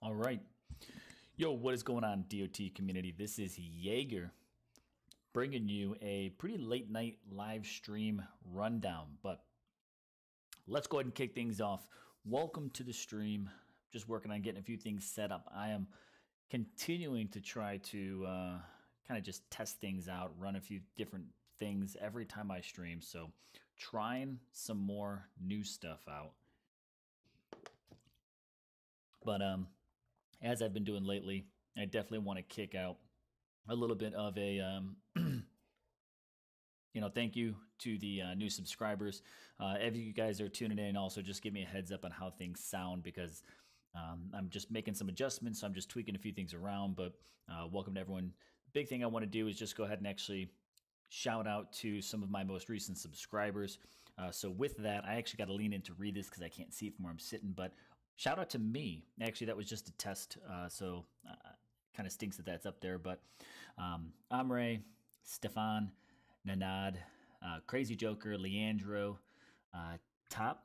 All right. Yo, what is going on, DOT community? This is Jaeger bringing you a pretty late night live stream rundown. But let's go ahead and kick things off. Welcome to the stream. Just working on getting a few things set up. I am continuing to try to kind of just test things out, run a few different things every time I stream. So, trying some more new stuff out. But as I've been doing lately, I definitely want to kick out a little bit of a thank you to the new subscribers. If you guys are tuning in, also just give me a heads up on how things sound because I'm just making some adjustments. So I'm just tweaking a few things around. But welcome to everyone. Big thing I want to do is just go ahead and actually shout out to some of my most recent subscribers. So with that, I actually got to lean in to read this because I can't see it from where I'm sitting. But shout out to me. Actually, that was just a test. So kind of stinks that that's up there. But Amre, Stefan, Nanad, Crazy Joker, Leandro, Top,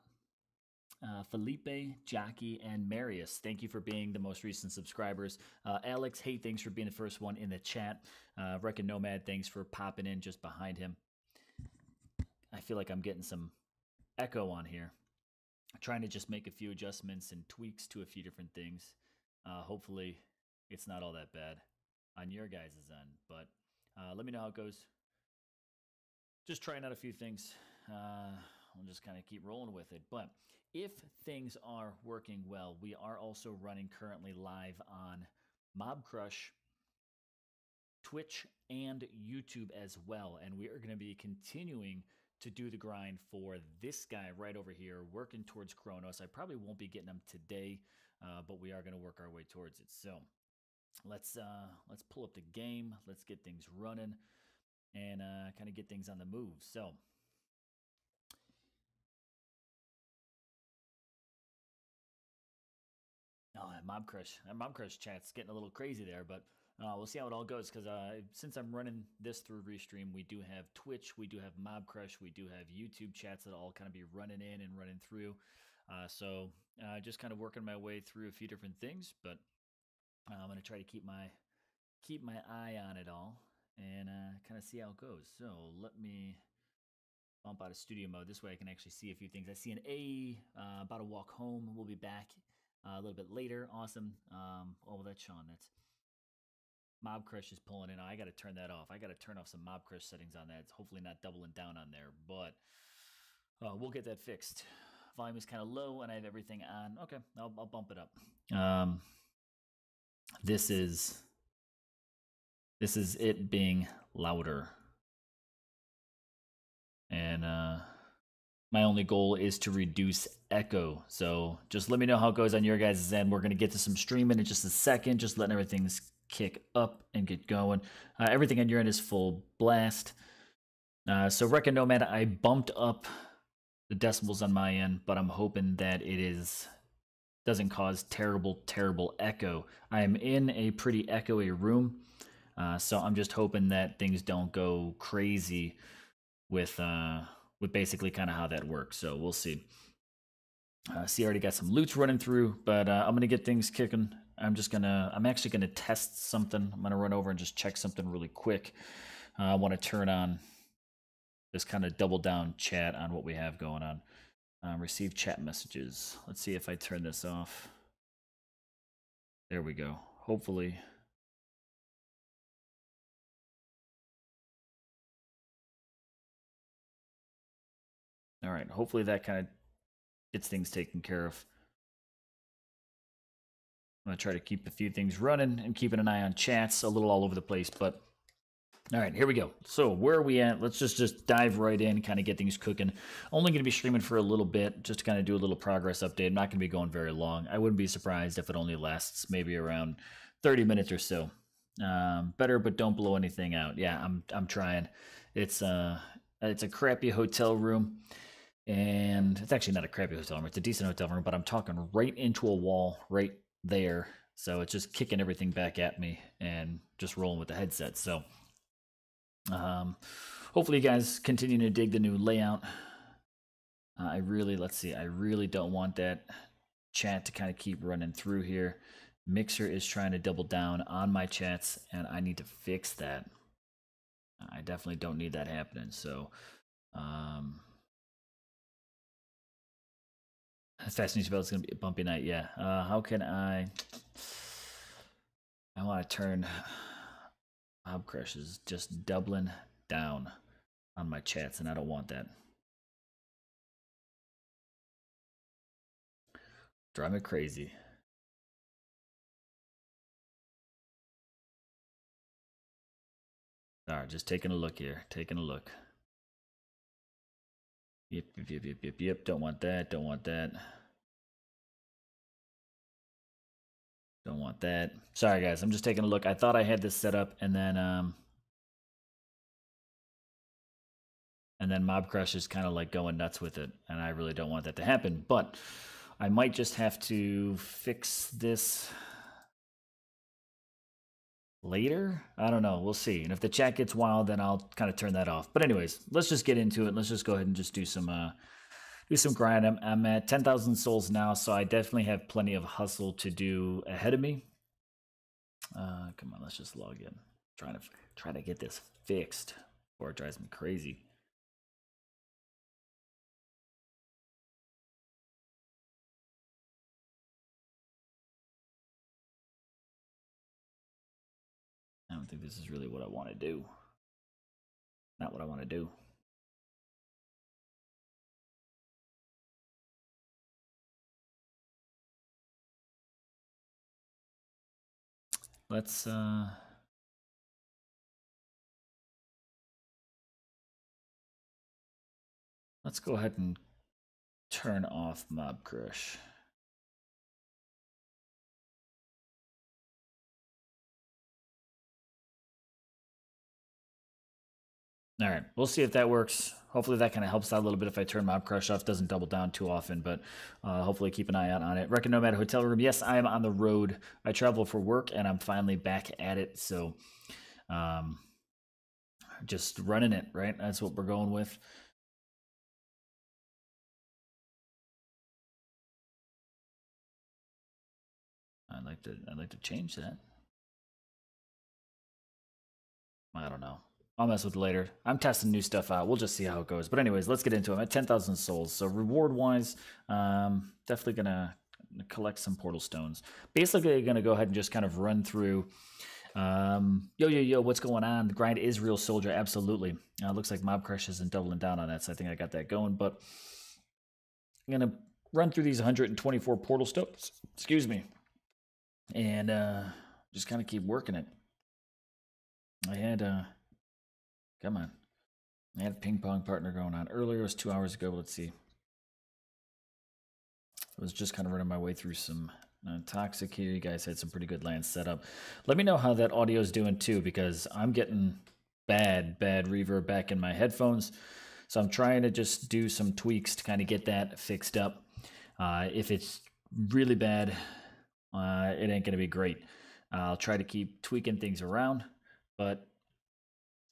Felipe, Jackie, and Marius. Thank you for being the most recent subscribers. Alex, hey, thanks for being the first one in the chat. Reckon Nomad, thanks for popping in just behind him. I feel like I'm getting some echo on here. Trying to just make a few adjustments and tweaks to a few different things. Hopefully, it's not all that bad on your guys' end. But let me know how it goes. Just trying out a few things. We'll just kind of keep rolling with it. But if things are working well, we are also running currently live on Mob Crush, Twitch, and YouTube as well. And we are going to be continuing to do the grind for this guy right over here, working towards Kronos. I probably won't be getting him today, but we are going to work our way towards it. So let's pull up the game. Let's get things running and kind of get things on the move. So Mob Crush chat's getting a little crazy there, but we'll see how it all goes because since I'm running this through Restream, we do have Twitch, we do have Mob Crush, we do have YouTube chats that all kind of be running in and running through. So just kind of working my way through a few different things, but I'm going to try to keep my eye on it all and kind of see how it goes. So let me bump out of studio mode. This way I can actually see a few things. I see an A, about to walk home. We'll be back a little bit later. Awesome. Oh, that's Sean. That's Mob Crush is pulling in. I got to turn that off. I got to turn off some Mob Crush settings on that. It's hopefully not doubling down on there, but we'll get that fixed. Volume is kind of low and I have everything on. Okay, I'll bump it up. This is it being louder. And my only goal is to reduce echo. So just let me know how it goes on your guys' end. We're going to get to some streaming in just a second, just letting everything kick up and get going. Everything on your end is full blast. So Reckon Nomad, I bumped up the decibels on my end, but I'm hoping that it doesn't cause terrible echo. I am in a pretty echoey room, so I'm just hoping that things don't go crazy with basically kind of how that works. So we'll see. See, I already got some loots running through, but I'm gonna get things kicking. I'm actually gonna test something. I'm gonna run over and just check something really quick. I want to turn on this kind of double down chat on what we have going on. Receive chat messages. Let's see if I turn this off. There we go. Hopefully. All right. Hopefully that kind of gets things taken care of. I'm going to try to keep a few things running and keeping an eye on chats a little all over the place, but all right, here we go. So where are we at? Let's just dive right in, kind of get things cooking. Only going to be streaming for a little bit, just to kind of do a little progress update. I'm not going to be going very long. I wouldn't be surprised if it only lasts maybe around 30 minutes or so. Better, but don't blow anything out. Yeah, I'm trying. It's a crappy hotel room, and it's actually not a crappy hotel room. It's a decent hotel room, but I'm talking right into a wall right there. So it's just kicking everything back at me and just rolling with the headset. So hopefully you guys continue to dig the new layout. Let's see, I really don't want that chat to kind of keep running through here. Mixer is trying to double down on my chats, and I need to fix that. I definitely don't need that happening. So, Fast News Spell is going to be a bumpy night. Yeah. How can I want to turn Mob Crushes just doubling down on my chats, and I don't want that. Drive me crazy. All right, just taking a look here. Taking a look. Yep. Don't want that. Don't want that. Don't want that. Sorry, guys. I'm just taking a look. I thought I had this set up, and then Mob Crush is kind of like going nuts with it, and I really don't want that to happen. But I might just have to fix this later. I don't know. We'll see. And if the chat gets wild, then I'll kind of turn that off. But anyways, let's just get into it. Let's just go ahead and just do some grind. I'm at 10,000 souls now, so I definitely have plenty of hustle to do ahead of me. Come on, let's just log in. Try to get this fixed before it drives me crazy. I don't think this is really what I want to do. Not what I want to do. Let's go ahead and turn off Mob Crush. All right, we'll see if that works. Hopefully that kind of helps out a little bit if I turn Mob Crush off. Doesn't double down too often, but hopefully keep an eye out on it. Reckon Nomad Hotel Room. Yes, I am on the road. I travel for work, and I'm finally back at it. So just running it, right? That's what we're going with. I'd like to change that. I don't know. I'll mess with it later. I'm testing new stuff out. We'll just see how it goes. But anyways, let's get into it. I'm at 10,000 souls. So reward-wise, definitely going to collect some portal stones. Basically, going to go ahead and just kind of run through. Yo, what's going on? The grind is real, soldier. Absolutely. Looks like Mob Crush isn't doubling down on that, so I think I got that going. But I'm going to run through these 124 portal stones. Excuse me. And just kind of keep working it. I had... Come on. I had a ping pong partner going on earlier. It was 2 hours ago. Let's see. I was just kind of running my way through some toxic here. You guys had some pretty good lands set up. Let me know how that audio is doing too, because I'm getting bad reverb back in my headphones. So I'm trying to just do some tweaks to kind of get that fixed up. If it's really bad, it ain't going to be great. I'll try to keep tweaking things around, but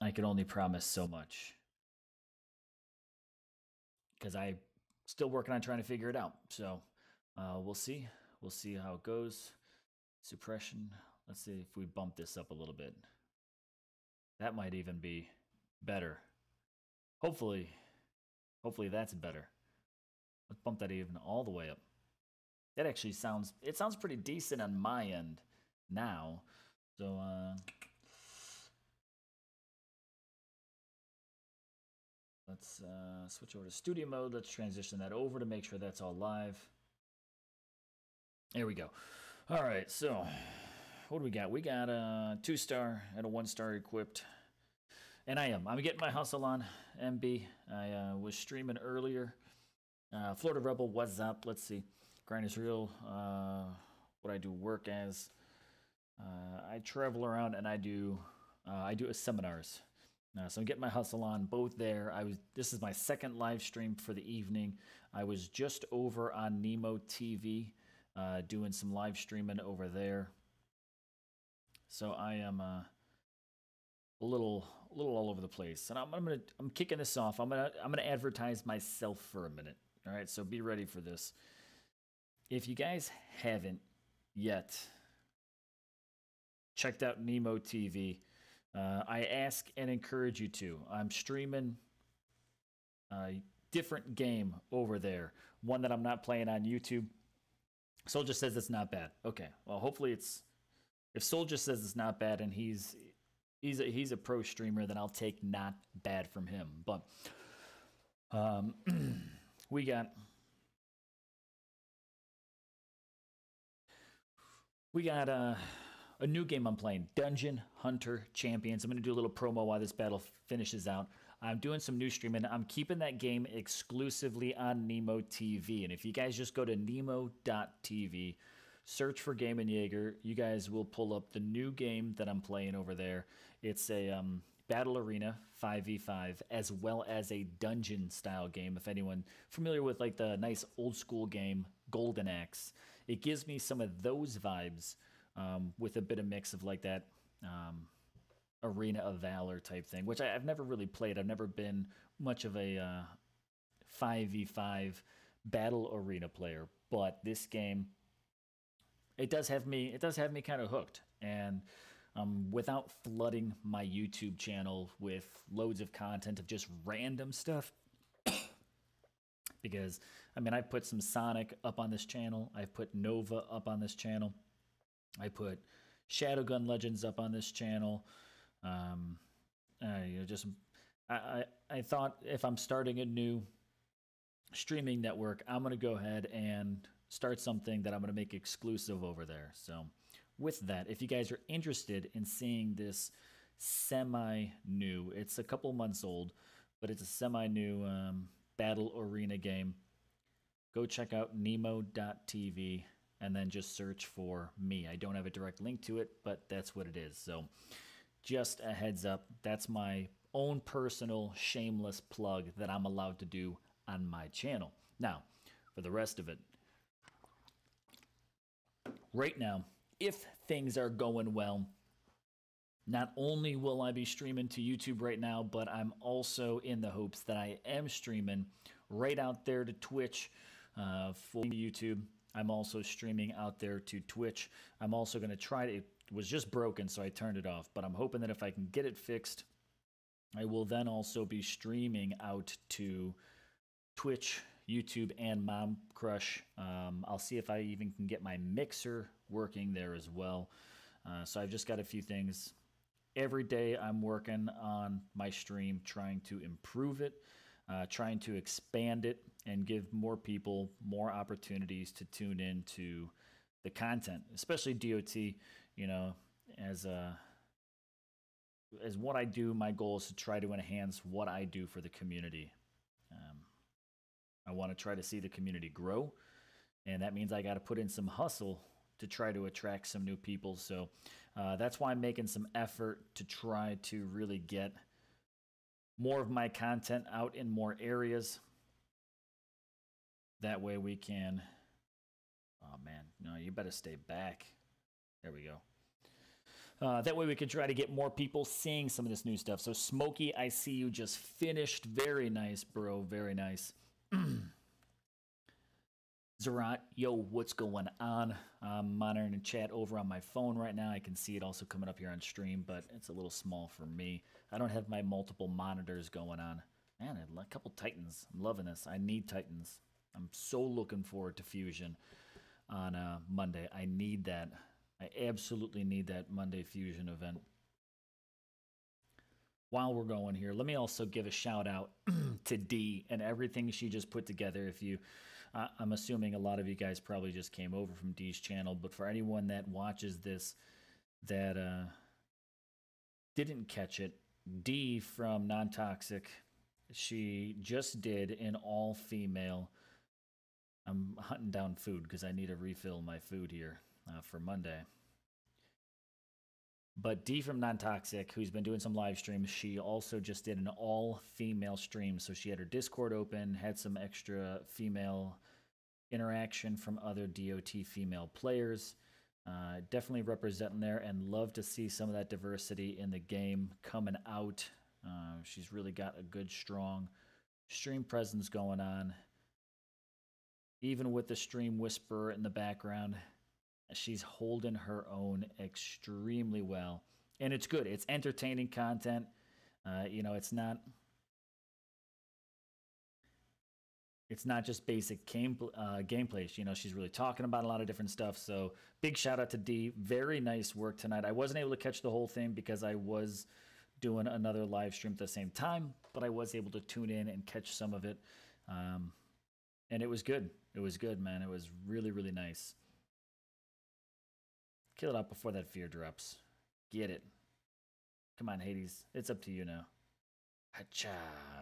I can only promise so much, because I'm still working on trying to figure it out. So we'll see. We'll see how it goes. Suppression. Let's see if we bump this up a little bit. That might even be better. Hopefully that's better. Let's bump that even all the way up. That actually sounds pretty decent on my end now. So let's switch over to studio mode. Let's transition that over to make sure that's all live. There we go. All right, so what do we got? We got a 2-star and a 1-star equipped. And I'm getting my hustle on, MB. I was streaming earlier. Florida Rebel, what's up? Let's see. Grind is real. What I do work as. I travel around and I do seminars. So I'm getting my hustle on both there. This is my second live stream for the evening. I was just over on Nemo TV, doing some live streaming over there. So I am a little all over the place, and I'm kicking this off. I'm gonna advertise myself for a minute. All right, so be ready for this. If you guys haven't yet checked out Nemo TV. I ask and encourage you to. I'm streaming a different game over there, one that I'm not playing on YouTube. Soldier says it's not bad. Okay, well, hopefully it's. If Soldier says it's not bad and he's a pro streamer, then I'll take not bad from him. But um, we got a new game I'm playing, Dungeon Hunter Champions. I'm going to do a little promo while this battle finishes out. I'm doing some new streaming. I'm keeping that game exclusively on Nemo TV. And if you guys just go to nemo.tv, search for Game and Jaeger, you guys will pull up the new game that I'm playing over there. It's a battle arena 5v5 as well as a dungeon style game. If anyone familiar with like the nice old school game Golden Axe, it gives me some of those vibes with a bit of mix of like that Arena of Valor type thing, which I've never really played. I've never been much of a 5v5 battle arena player, but this game, it does have me kind of hooked. And without flooding my YouTube channel with loads of content of just random stuff, because I mean, I put some Sonic up on this channel, I've put Nova up on this channel, I put Shadowgun Legends up on this channel. Just I thought if I'm starting a new streaming network, I'm gonna go ahead and start something that I'm gonna make exclusive over there. So with that, if you guys are interested in seeing this semi-new, it's a couple months old, but it's a semi-new battle arena game, go check out nemo.tv and then just search for me. I don't have a direct link to it, but that's what it is. So just a heads up, that's my own personal shameless plug that I'm allowed to do on my channel. Now, for the rest of it, right now, if things are going well, not only will I be streaming to YouTube right now, but I'm also in the hopes that I am streaming right out there to Twitch for YouTube. I'm also streaming out there to Twitch. I'm also going to try to, it was just broken, so I turned it off, but I'm hoping that if I can get it fixed, I will then also be streaming out to Twitch, YouTube, and Mom Crush. I'll see if I even can get my mixer working there as well. So I've just got a few things. Every day I'm working on my stream, trying to improve it, trying to expand it, and give more people more opportunities to tune into the content, especially DOT. You know, as what I do, my goal is to try to enhance what I do for the community. I want to try to see the community grow, and that means I got to put in some hustle to try to attract some new people. So that's why I'm making some effort to try to really get more of my content out in more areas. That way we can, oh man, no, you better stay back. There we go. That way we can try to get more people seeing some of this new stuff. So Smokey, I see you just finished. Very nice, bro. Very nice. Zerat, yo, what's going on? I'm monitoring the chat over on my phone right now. I can see it also coming up here on stream, but it's a little small for me. I don't have my multiple monitors going on. Man, a couple Titans. I'm loving this. I need Titans. I'm so looking forward to Fusion on Monday. I need that. I absolutely need that Monday Fusion event. While we're going here, let me also give a shout out to Dee and everything she just put together. If you, I'm assuming a lot of you guys probably just came over from Dee's channel, but for anyone that watches this that didn't catch it, Dee from Non-Toxic, she just did an all-female. I'm hunting down food because I need to refill my food here for Monday. But Dee from Non-Toxic, who's been doing some live streams, she also just did an all-female stream. So she had her Discord open, had some extra female interaction from other DOT female players. Definitely representing there, and love to see some of that diversity in the game coming out. She's really got a good, strong stream presence going on. Even with the stream whisperer in the background, She's holding her own extremely well, and it's good. It's entertaining content. You know, it's not just basic gameplay. You know, she's really talking about a lot of different stuff. So big shout out to D. Very nice work tonight. I wasn't able to catch the whole thing because I was doing another live stream at the same time, but I was able to tune in and catch some of it. And it was good. It was good, man. It was really, really nice. Kill it up before that fear drops. Get it. Come on, Hades. It's up to you now. Hacha.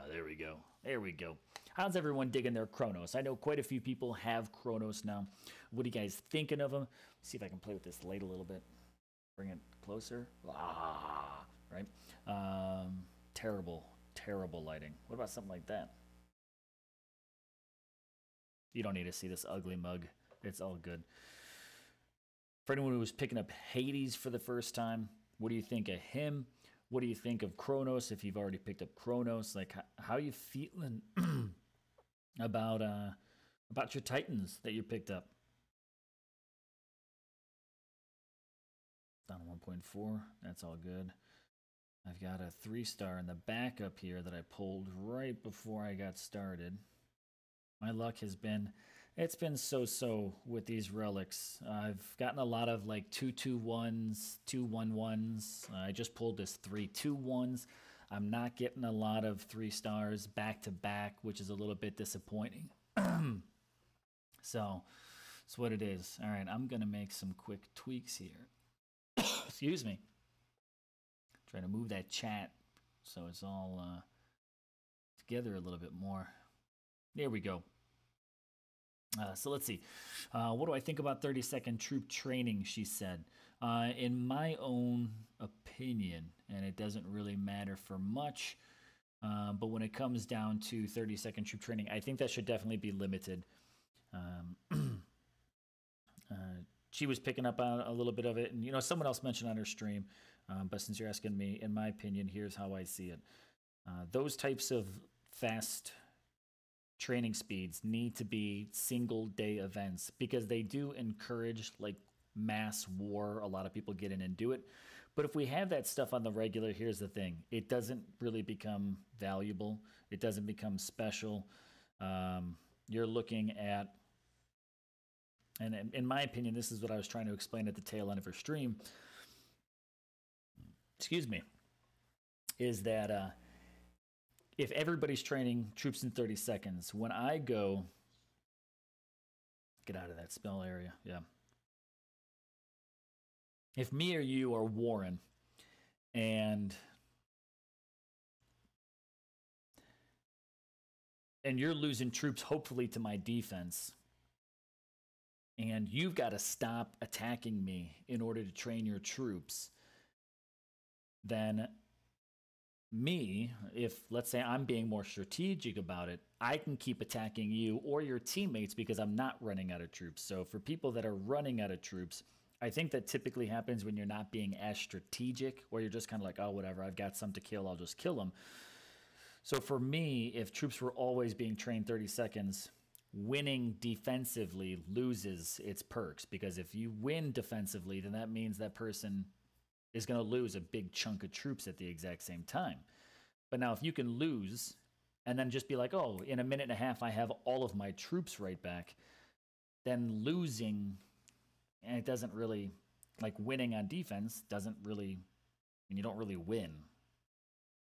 There we go. There we go. How's everyone digging their Chronos? I know quite a few people have Chronos now. What are you guys thinking of them? Let's see if I can play with this light a little bit. Bring it closer. Ah, right? Terrible, terrible lighting. What about something like that? You don't need to see this ugly mug. It's all good. For anyone who was picking up Hades for the first time, what do you think of him? What do you think of Chronos if you've already picked up Chronos? Like, how are you feeling about your Titans that you picked up? Down to 1.4. That's all good. I've got a 3-star in the backup here that I pulled right before I got started. My luck has been, it's been so-so with these relics. I've gotten a lot of like 2-2-1s, 2-1-1s. I just pulled this 3-2-1s. I'm not getting a lot of 3-stars back to back, which is a little bit disappointing. So that's what it is. All right, I'm gonna make some quick tweaks here. Excuse me. Trying to move that chat so it's all together a little bit more. There we go. So let's see. What do I think about 30-second troop training, she said. In my own opinion, and it doesn't really matter for much, but when it comes down to 30-second troop training, I think that should definitely be limited. She was picking up on a little bit of it, and you know, someone else mentioned on her stream, but since you're asking me, in my opinion, here's how I see it. Those types of fast training speeds need to be single day events because they do encourage like mass war. A lot of people get in and do it. But if we have that stuff on the regular, here's the thing. It doesn't really become valuable. It doesn't become special. You're looking at, and in my opinion, this is what I was trying to explain at the tail end of her stream. Excuse me. Is that if everybody's training troops in 30 seconds, when I go, get out of that spell area, yeah. If me or you are warring and you're losing troops, hopefully to my defense, and you've got to stop attacking me in order to train your troops, then me, if let's say I'm being more strategic about it, I can keep attacking you or your teammates because I'm not running out of troops. So for people that are running out of troops, I think that typically happens when you're not being as strategic, or you're just kind of like, oh, whatever, I've got some to kill, I'll just kill them. So for me, if troops were always being trained 30 seconds, winning defensively loses its perks, because if you win defensively, then that means that person is going to lose a big chunk of troops at the exact same time. But now if you can lose and then just be like, oh, in a minute and a half, I have all of my troops right back, then losing, and it doesn't really, like winning on defense doesn't really, and you don't really win.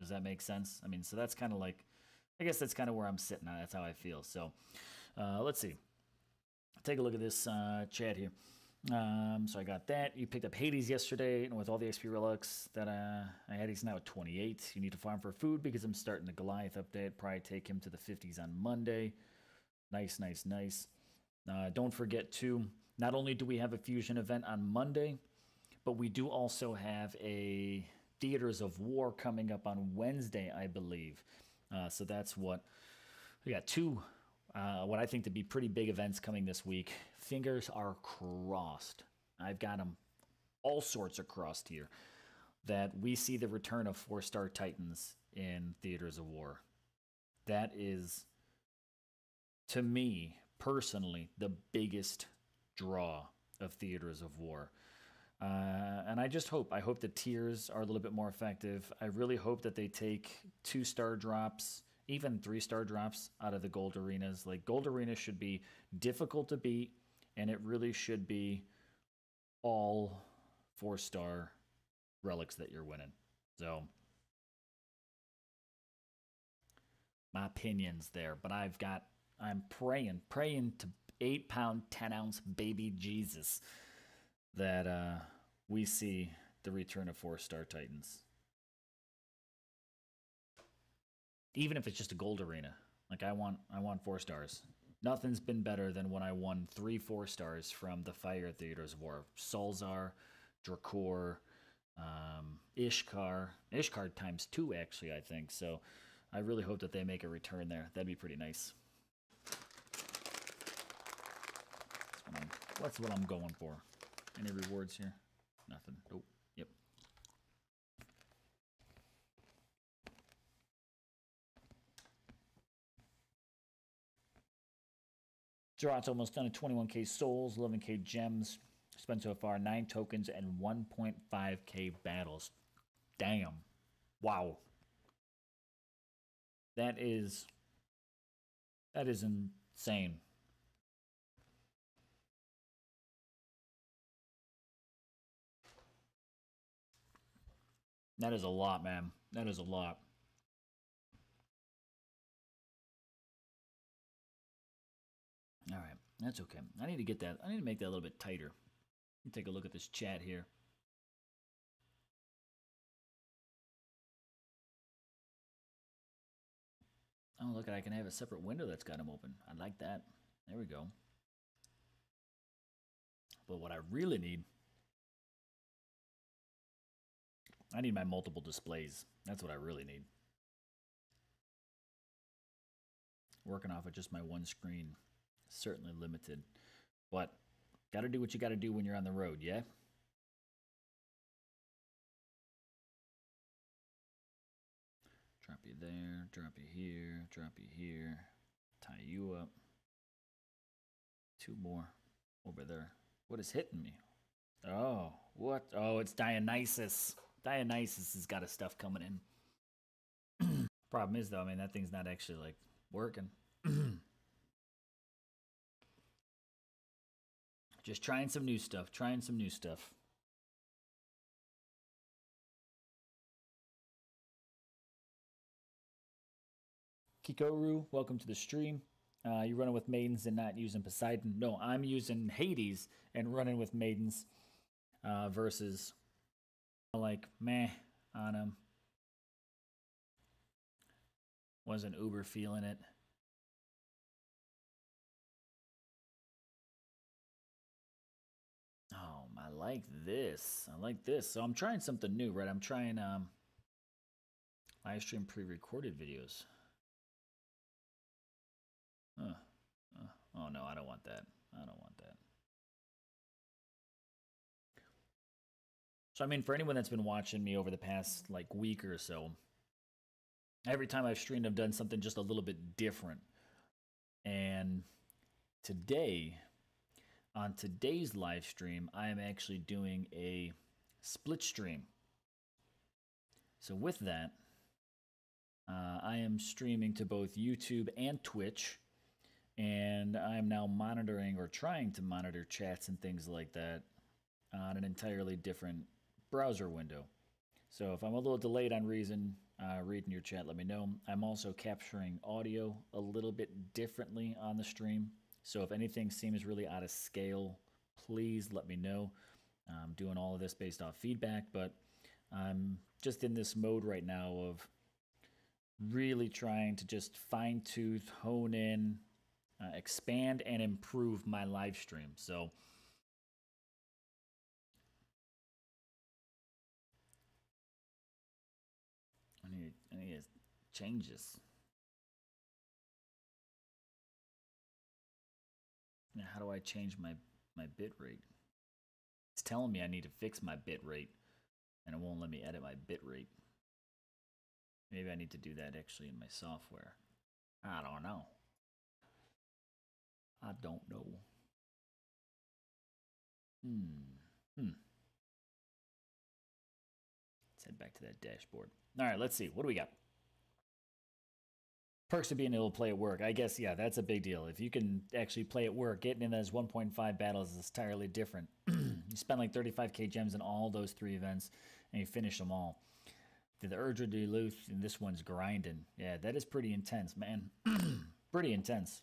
Does that make sense? I mean, so that's kind of like, I guess that's kind of where I'm sitting at. That's how I feel. So let's see. Take a look at this chat here. So I got that. You picked up Hades yesterday, and with all the XP relics that I had, he's now at 28. You need to farm for food because I'm starting the Goliath update. Probably take him to the 50s on Monday. Nice, nice, nice. Don't forget too, not only do we have a fusion event on Monday, but we do also have a Theaters of War coming up on Wednesday, I believe. So that's what we got. Two what I think to be pretty big events coming this week. Fingers are crossed. I've got them all sorts of crossed here, that we see the return of 4-star Titans in Theaters of War. That is, to me, personally, the biggest draw of Theaters of War. And I hope the tiers are a little bit more effective. I really hope that they take 2-star drops, even 3-star drops out of the gold arenas. Like, gold arenas should be difficult to beat, and it really should be all 4-star relics that you're winning. So, my opinions there, but I'm praying to 8-pound, 10-ounce baby Jesus that we see the return of 4-star Titans. Even if it's just a gold arena. Like, I want 4 stars. Nothing's been better than when I won 3 4-stars from the Fire Theaters of War. Salzar, Drakor, Ishkar. Ishkar times 2, actually, I think. So I really hope that they make a return there. That'd be pretty nice. That's what I'm going for. Any rewards here? Nothing. Nope. Yep. Zerat's almost done at 21k souls, 11k gems. Spent so far 9 tokens and 1.5k battles. Damn. Wow. That is insane. That is a lot, man. That is a lot. All right, that's okay. I need to get that. I need to make that a little bit tighter. Let me take a look at this chat here. Oh, look, I can have a separate window that's got them open. I like that. There we go. But what I really need, I need my multiple displays. That's what I really need. Working off of just my one screen, certainly limited. But gotta do what you gotta do when you're on the road, yeah? Drop you there, drop you here, drop you here, tie you up. 2 more over there. What is hitting me? Oh, what? Oh, it's Dionysus. Dionysus has got his stuff coming in. Problem is, though, I mean, that thing's not actually, like, working. Just trying some new stuff. Kikoru, welcome to the stream. You're running with maidens and not using Poseidon. No, I'm using Hades and running with maidens versus like meh on him. Wasn't uber feeling it. Oh, I like this. So I'm trying something new, right? I'm trying live stream pre-recorded videos. Oh no, I don't want that. So I mean, for anyone that's been watching me over the past like week or so, every time I've streamed, I've done something just a little bit different. And today, on today's live stream, I am actually doing a split stream. So with that, I am streaming to both YouTube and Twitch, and I'm now monitoring or trying to monitor chats and things like that on an entirely different browser window. So if I'm a little delayed on reading your chat, let me know. I'm also capturing audio a little bit differently on the stream. So if anything seems really out of scale, please let me know. I'm doing all of this based off feedback, but I'm just in this mode right now of really trying to just fine-tooth, hone in, expand, and improve my live stream. So I need to change this. Now, how do I change my bit rate? It's telling me I need to fix my bit rate, and it won't let me edit my bit rate. Maybe I need to do that actually in my software. I don't know. Let's head back to that dashboard. All right, let's see. What do we got? Perks of being able to play at work. I guess, yeah, that's a big deal. If you can actually play at work, getting in those 1.5 battles is entirely different. You spend like 35k gems in all those 3 events, and you finish them all. The Urge of Duluth, and this one's grinding. Yeah, that is pretty intense, man. Pretty intense.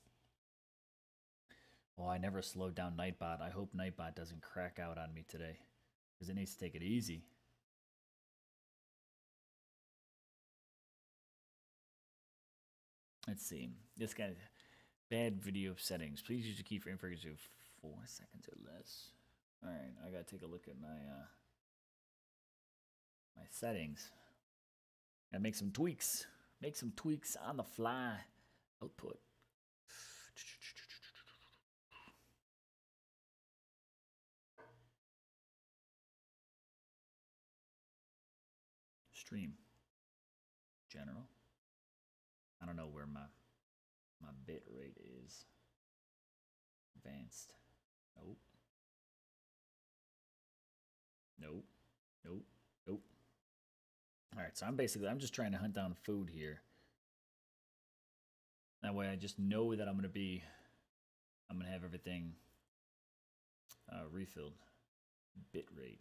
Oh, I never slowed down Nightbot. I hope Nightbot doesn't crack out on me today, because it needs to take it easy. Let's see. This guy, bad video settings. Please use the keyframe frequency of 4 seconds or less. All right, I gotta take a look at my my settings. Gotta make some tweaks. Make some tweaks on the fly. Output. Stream. General. I don't know where my bit rate is. Advanced. Nope. Nope. Nope. Nope. Alright, so I'm just trying to hunt down food here. That way I just know that I'm gonna have everything refilled. Bit rate.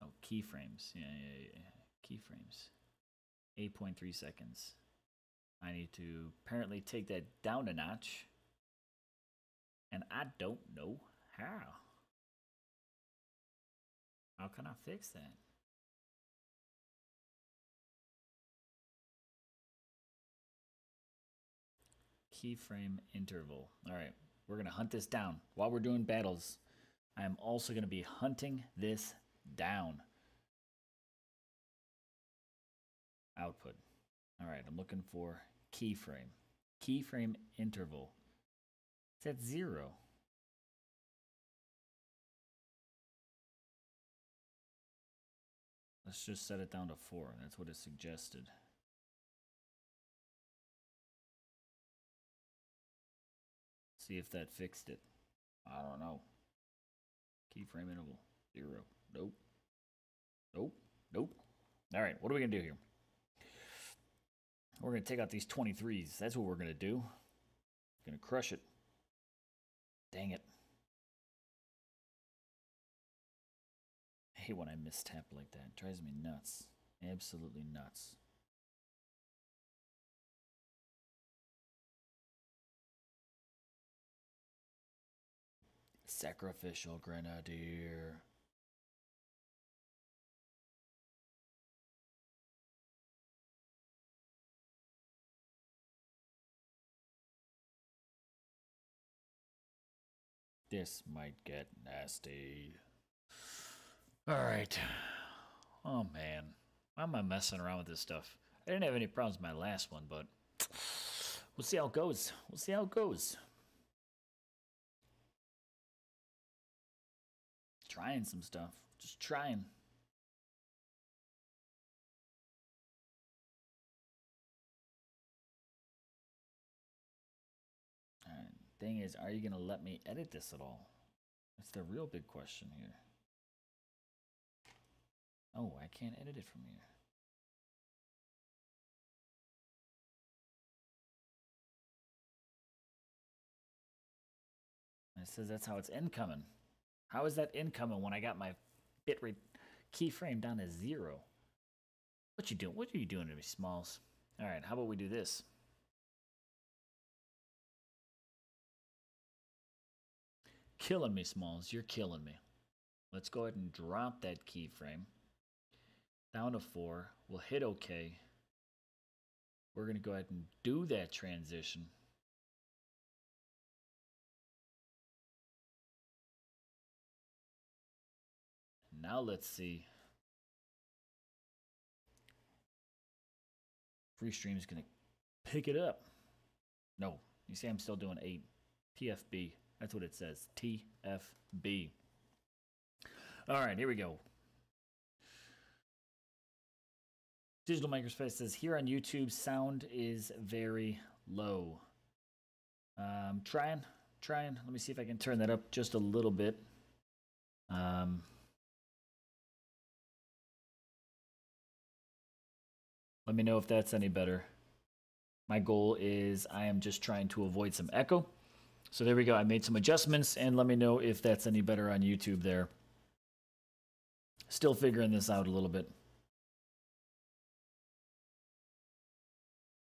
Oh, keyframes. Yeah. Keyframes. 8.3 seconds. I need to apparently take that down a notch. And I don't know how. How can I fix that? Keyframe interval. All right, we're going to hunt this down. While we're doing battles, I am also going to be hunting this down. Output. All right, I'm looking for keyframe. Keyframe interval. It's at 0. Let's just set it down to 4. That's what it suggested. See if that fixed it. I don't know. Keyframe interval. 0. Nope. Nope. Nope. All right, what are we going to do here? We're going to take out these 23s. That's what we're going to do. Going to crush it. Dang it. I hate when I mistap like that. It drives me nuts. Absolutely nuts. Sacrificial Grenadier. This might get nasty. Alright. Oh man. Why am I messing around with this stuff? I didn't have any problems with my last one, but we'll see how it goes. We'll see how it goes. Trying some stuff. Just trying. Alright. Thing is, are you going to let me edit this at all? That's the real big question here. Oh, I can't edit it from here. It says that's how it's incoming. How is that incoming when I got my bitrate keyframe down to 0? What you doing? What are you doing to me, Smalls? All right, how about we do this? Killing me, Smalls. You're killing me. Let's go ahead and drop that keyframe down to 4. We'll hit OK. We're going to go ahead and do that transition. Now let's see. Free stream is going to pick it up. No, you see I'm still doing 8. TFB. That's what it says. TFB. All right, here we go. Digital Makerspace says here on YouTube, sound is very low. Trying. Let me see if I can turn that up just a little bit. Let me know if that's any better. My goal is I am just trying to avoid some echo. So there we go. I made some adjustments, and let me know if that's any better on YouTube there. Still figuring this out a little bit.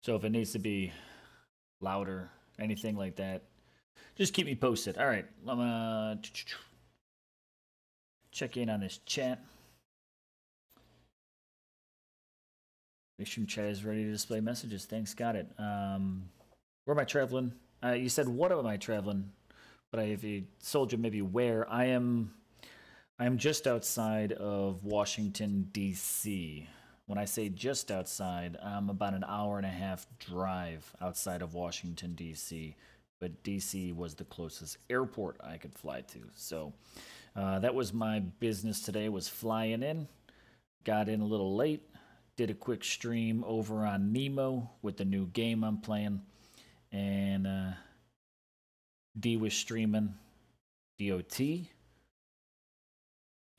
So if it needs to be louder, anything like that, just keep me posted. All right, I'm gonna check in on this chat. Make sure chat is ready to display messages. Thanks, got it. Where am I traveling? You said what am I traveling? But if you told you maybe where, I am just outside of Washington, D.C. When I say just outside, I'm about an hour and a half drive outside of Washington, D.C. But D.C. was the closest airport I could fly to. So that was my business today, was flying in. Got in a little late. Did a quick stream over on Nemo with the new game I'm playing. And D was streaming DOT.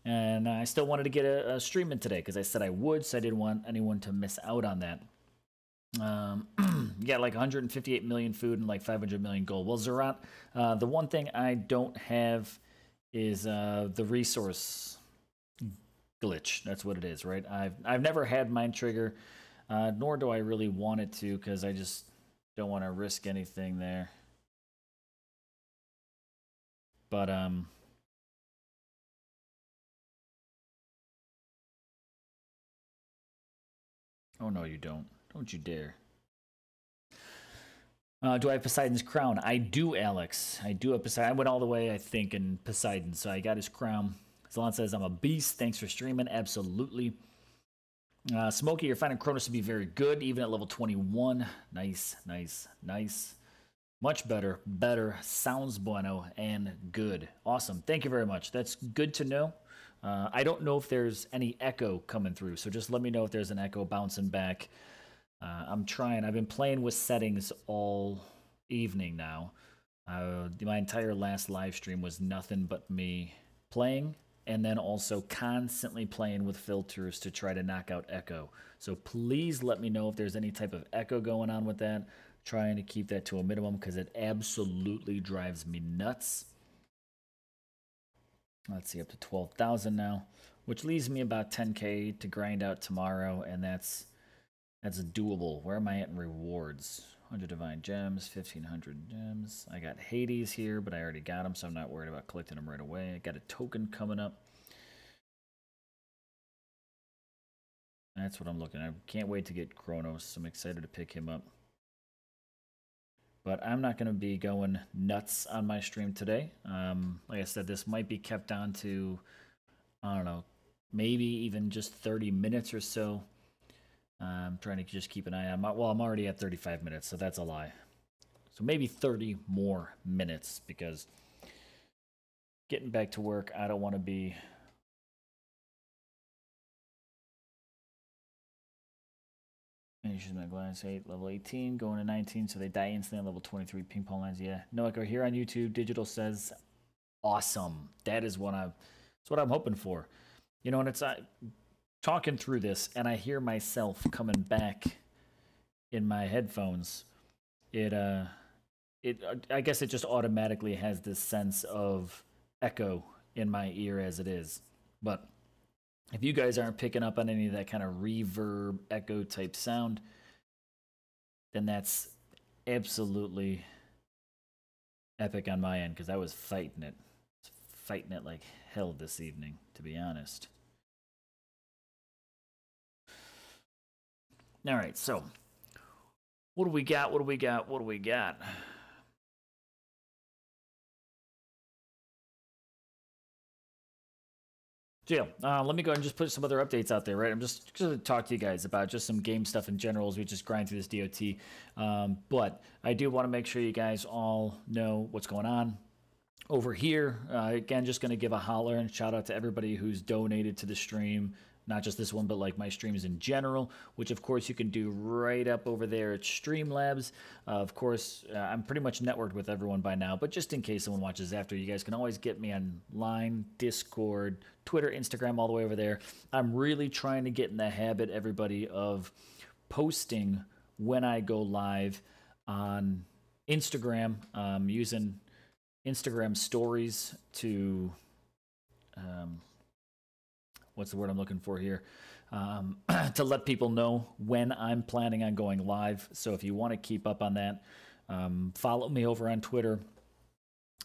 And I still wanted to get a stream in today because I said I would, so I didn't want anyone to miss out on that. You got like 158 million food and like 500 million gold. Well, Zerat, the one thing I don't have is the resource glitch. That's what it is, right? I've never had Mind Trigger, nor do I really want it to, because I just don't want to risk anything there. But oh no, you don't. Don't you dare. Do I have Poseidon's crown? I do, Alex. I do have Poseidon. I went all the way, I think, in Poseidon, so I got his crown. Zalon says, I'm a beast. Thanks for streaming. Absolutely. Smokey, you're finding Kronos to be very good, even at level 21. Nice. Much better. Sounds bueno and good. Awesome. Thank you very much. That's good to know. I don't know if there's any echo coming through, so just let me know if there's an echo bouncing back. I'm trying. I've been playing with settings all evening now. My entire last live stream was nothing but me playing, and then also constantly playing with filters to try to knock out echo. So please let me know if there's any type of echo going on with that. Trying to keep that to a minimum because it absolutely drives me nuts. Let's see, up to 12,000 now, which leaves me about 10K to grind out tomorrow, and that's doable. Where am I at in rewards? 100 divine gems, 1,500 gems. I got Hades here, but I already got them, so I'm not worried about collecting them right away. I got a token coming up. That's what I'm looking at. I can't wait to get Kronos. I'm excited to pick him up. But I'm not going to be going nuts on my stream today. Like I said, this might be kept down to, I don't know, maybe even just 30 minutes or so. I'm trying to just keep an eye on well, I'm already at 35 minutes, so that's a lie. So maybe 30 more minutes, because getting back to work, I don't want to be... Finishes my glass 8, level 18, going to 19, so they die instantly on level 23. Ping pong lines, yeah. No echo here on YouTube. Digital says, awesome. That is what that's what I'm hoping for. You know, and it's talking through this, and I hear myself coming back in my headphones. I guess it just automatically has this sense of echo in my ear as it is. But if you guys aren't picking up on any of that kind of reverb, echo type sound, then that's absolutely epic on my end, because I was fighting it. Fighting it like hell this evening, to be honest. All right, so what do we got? So yeah, let me go ahead and just put some other updates out there, right? I'm just going to talk to you guys about just some game stuff in general as we just grind through this DOT. But I do want to make sure you guys all know what's going on. over here. Again, just going to give a holler and shout out to everybody who's donated to the stream. Not just this one, but like my streams in general, which of course you can do right up over there at Streamlabs. Of course, I'm pretty much networked with everyone by now, but just in case someone watches after, you guys can always get me online, Discord, Twitter, Instagram, all the way over there. I'm really trying to get in the habit, everybody, of posting when I go live on Instagram, using Instagram stories to what's the word I'm looking for here? To let people know when I'm planning on going live. So if you want to keep up on that, follow me over on Twitter.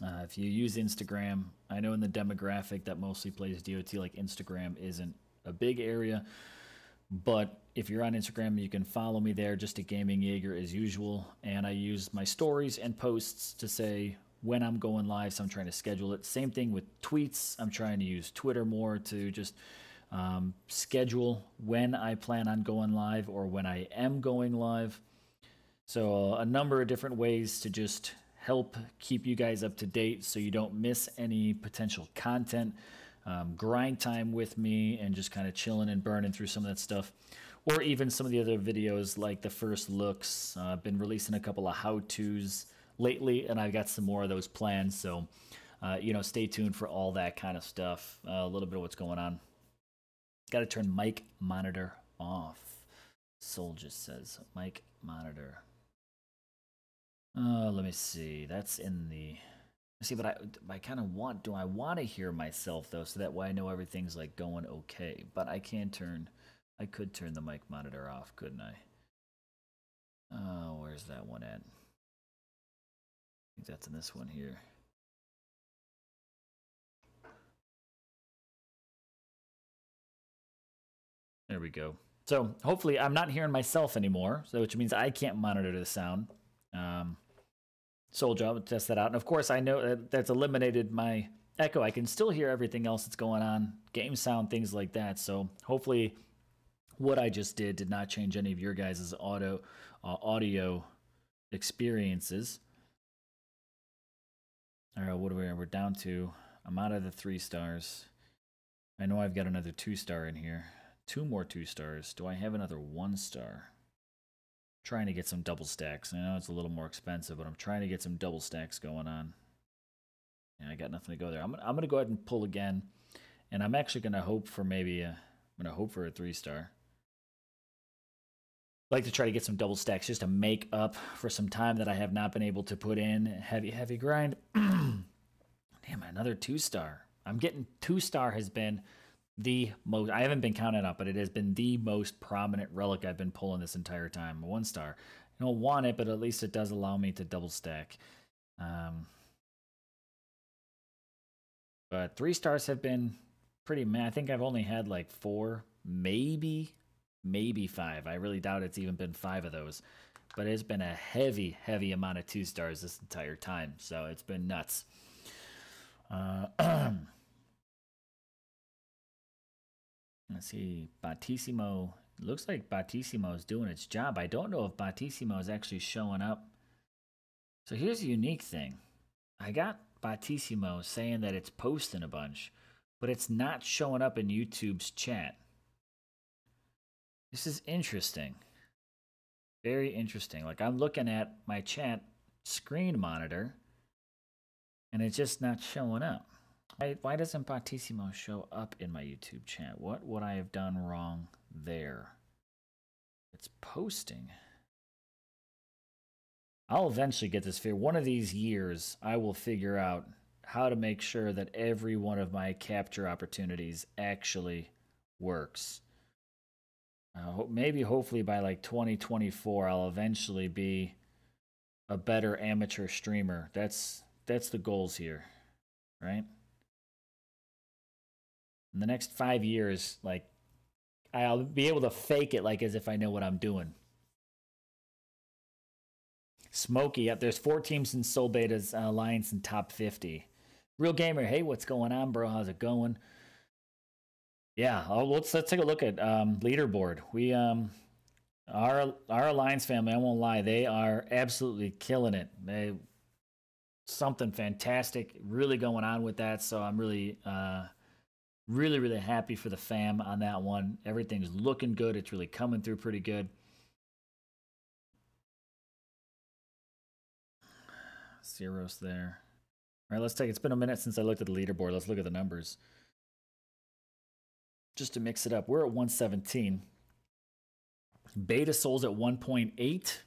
If you use Instagram, I know in the demographic that mostly plays DOT, like Instagram isn't a big area. But if you're on Instagram, you can follow me there, just at Gaming Jaeger as usual. And I use my stories and posts to say when I'm going live, so I'm trying to schedule it. Same thing with tweets. I'm trying to use Twitter more to just schedule when I plan on going live or when I am going live. So a number of different ways to just help keep you guys up to date so you don't miss any potential content. Grind time with me and just kind of chilling and burning through some of that stuff. Or even some of the other videos like the first looks. I've been releasing a couple of how-tos lately, and I've got some more of those planned. So, stay tuned for all that kind of stuff. A little bit of what's going on. Got to turn mic monitor off. Soul just says mic monitor. Let me see. That's in the... See, but I kind of want... Do I want to hear myself, though, so that way I know everything's, like, going okay? But I can turn... I could turn the mic monitor off, couldn't I? Oh, where's that one at? I think that's in this one here. There we go. So hopefully I'm not hearing myself anymore, so which means I can't monitor the sound. Soul Job, test that out. And of course, I know that's eliminated my echo. I can still hear everything else that's going on, game sound, things like that. So hopefully what I just did not change any of your guys' audio experiences. All right, what are we? We're down to... I'm out of the 3 stars. I know I've got another 2-star in here. 2 more 2 stars. Do I have another 1-star? Trying to get some double stacks. I know it's a little more expensive, but I'm trying to get some double stacks going on. Yeah, I got nothing to go there. I'm gonna go ahead and pull again, and I'm actually gonna hope for maybe I'm gonna hope for a 3-star. Like to try to get some double stacks just to make up for some time that I have not been able to put in. Heavy grind. Damn, another 2-star. I'm getting 2-star has been the most, I haven't been counting up, but it has been the most prominent relic I've been pulling this entire time. 1-star. I don't want it, but at least it does allow me to double stack. But 3 stars have been pretty meh. I think I've only had like 4, maybe 5. I really doubt it's even been 5 of those. But it's been a heavy amount of 2 stars this entire time. So it's been nuts. Let's see, Battissimo. Looks like Battissimo is doing its job. I don't know if Battissimo is actually showing up. So here's a unique thing. I got Battissimo saying that it's posting a bunch, but it's not showing up in YouTube's chat. This is interesting. Very interesting. Like, I'm looking at my chat screen monitor, and it's just not showing up. Why doesn't Battissimo show up in my YouTube chat? What would I have done wrong there? It's posting. I'll eventually get this figured. One of these years, I will figure out how to make sure that every one of my capture opportunities actually works. Maybe, hopefully, by like 2024, I'll eventually be a better amateur streamer. That's the goals here, right? In the next 5 years, like, I'll be able to fake it like as if I know what I'm doing. Smokey, yep, there's 4 teams in Soul Beta's Alliance in top 50. Real Gamer, hey, what's going on, bro? How's it going? Yeah, let's take a look at leaderboard. We our Alliance family, I won't lie, they are absolutely killing it. something fantastic really going on with that. So I'm really, really happy for the fam on that one. Everything's looking good. It's really coming through pretty good. Zeros there. All right, let's take. It's been a minute since I looked at the leaderboard. Let's look at the numbers. Just to mix it up, we're at 117. Beta Soul's at 1.8.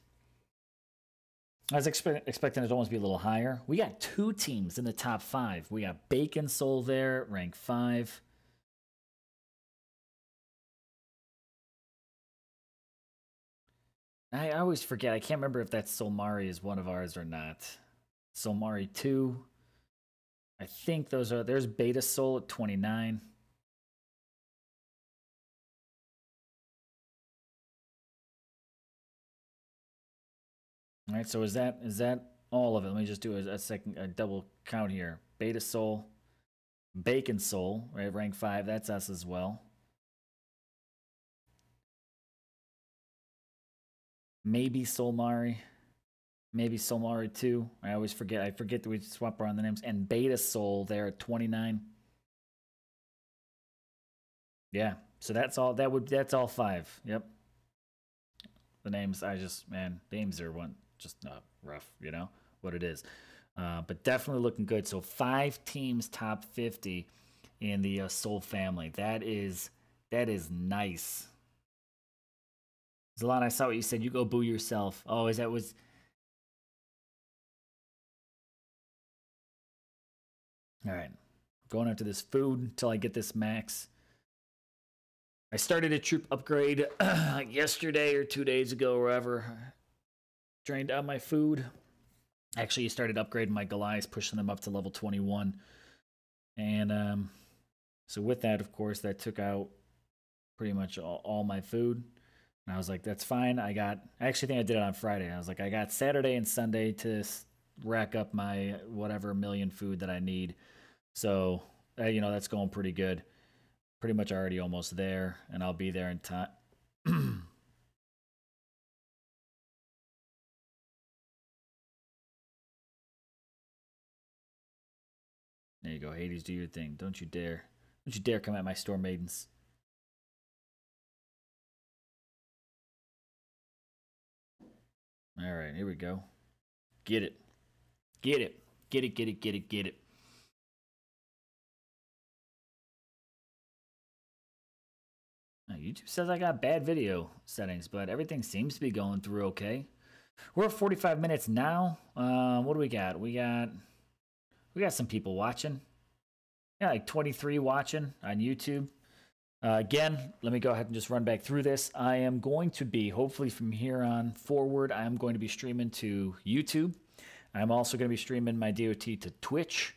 I was expecting it to almost be a little higher. We got 2 teams in the top 5. We got Bacon Soul there, rank 5. I always forget. I can't remember if that Solmari is one of ours or not. Solmari 2. I think those are... There's Beta Soul at 29. All right, so is that all of it? Let me just do a double count here. Beta Soul, Bacon Soul, right? Rank 5. That's us as well. Maybe Solmari. Maybe Solmari 2. I always forget. I forget that we swap around the names. And Beta Soul there at 29. Yeah. So that's all. That's all 5. Yep. The names, names are just rough, you know what it is. But definitely looking good. So 5 teams top 50 in the Soul family. That is nice. Zalon, I saw what you said. You go boo yourself. Oh, was all right. Going after this food until I get this max. I started a troop upgrade yesterday or 2 days ago, or wherever. Drained out my food. Actually, started upgrading my Goliaths, pushing them up to level 21. And so with that, of course, that took out pretty much all my food. And I was like, that's fine. I actually think I did it on Friday. I was like, I got Saturday and Sunday to rack up my whatever million food that I need. So, that's going pretty good. Pretty much already almost there, and I'll be there in time. There you go, Hades, do your thing. Don't you dare. Don't you dare come at my Storm Maidens. All right, here we go. Get it. Get it. Get it, get it, get it, get it. YouTube says I got bad video settings, but everything seems to be going through okay. We're at 45 minutes now. What do we got? We got some people watching. Yeah, like 23 watching on YouTube. Again, let me go ahead and just run back through this. I am going to be, hopefully from here on forward, I am going to be streaming to YouTube. I'm also going to be streaming my DOT to Twitch.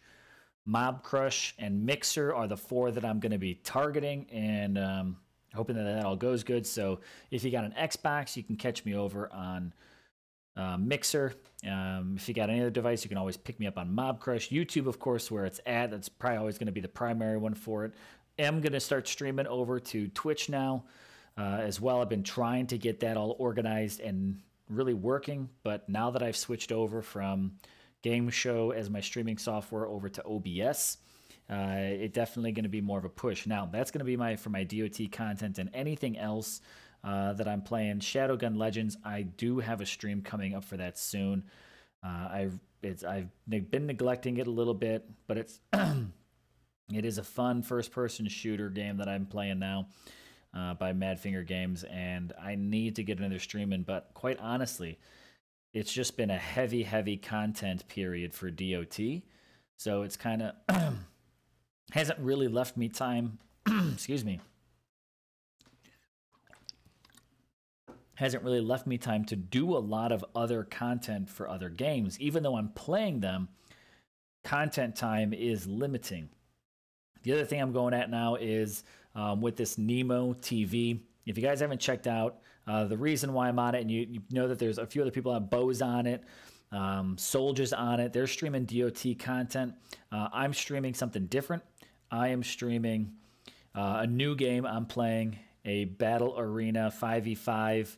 Mob Crush and Mixer are the 4 that I'm going to be targeting, and hoping that all goes good. So if you got an Xbox, you can catch me over on Mixer. If you got any other device, you can always pick me up on Mob Crush. YouTube, of course, where it's at. That's probably always going to be the primary one for it. I'm going to start streaming over to Twitch now as well. I've been trying to get that all organized and really working, but now that I've switched over from Game Show as my streaming software over to OBS, it's definitely going to be more of a push. Now, that's going to be for my DOT content, and anything else that I'm playing. Shadowgun Legends, I do have a stream coming up for that soon. I've been neglecting it a little bit, but it is a fun first-person shooter game that I'm playing now by Madfinger Games, and I need to get another stream in, but quite honestly, it's just been a heavy content period for DOT, so it's kind of hasn't really left me time, excuse me, hasn't really left me time to do a lot of other content for other games. Even though I'm playing them, content time is limiting. The other thing I'm going at now is with this Nemo TV. If you guys haven't checked out, the reason why I'm on it, and you know that there's a few other people on Bo's on it, Soldiers on it, they're streaming DOT content. I'm streaming something different. I am streaming a new game I'm playing, a Battle Arena 5v5,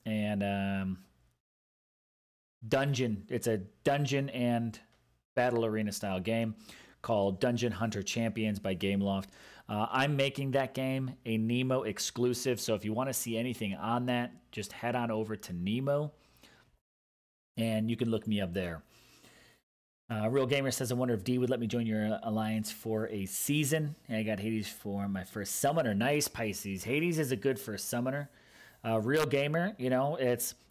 and dungeon. It's a dungeon and battle arena style game called Dungeon Hunter Champions by Gameloft. I'm making that game a Nemo exclusive, so if you want to see anything on that, just head on over to Nemo, and you can look me up there. Real Gamer says, I wonder if D would let me join your alliance for a season. And I got Hades for my first summoner. Nice, Pisces. Hades is a good first summoner. Real Gamer, you know,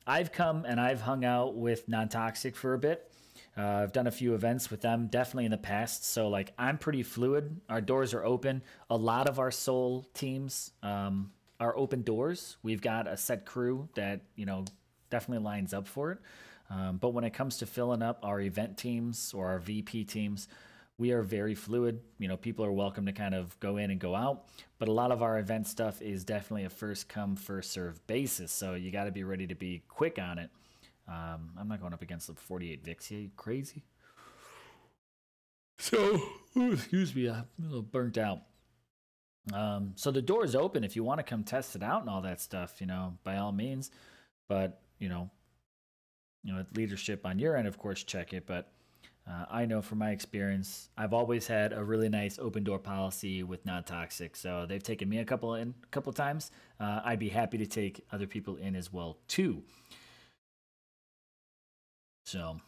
I've come and I've hung out with Non-Toxic for a bit. I've done a few events with them, definitely in the past. So, like, I'm pretty fluid. Our doors are open. A lot of our soul teams are open doors. We've got a set crew that, you know, definitely lines up for it. But when it comes to filling up our event teams or our VP teams, we are very fluid. You know, people are welcome to kind of go in and go out. But a lot of our event stuff is definitely a first come, first serve basis. So you got to be ready to be quick on it. I'm not going up against the 48 Vixia. You crazy? So, excuse me, I'm a little burnt out. So the door is open if you want to come test it out and all that stuff, you know, by all means. But, you know, leadership on your end, of course, check it. But I know from my experience, I've always had a really nice open door policy with Non-Toxic. So they've taken me a couple times. I'd be happy to take other people in as well, too. So,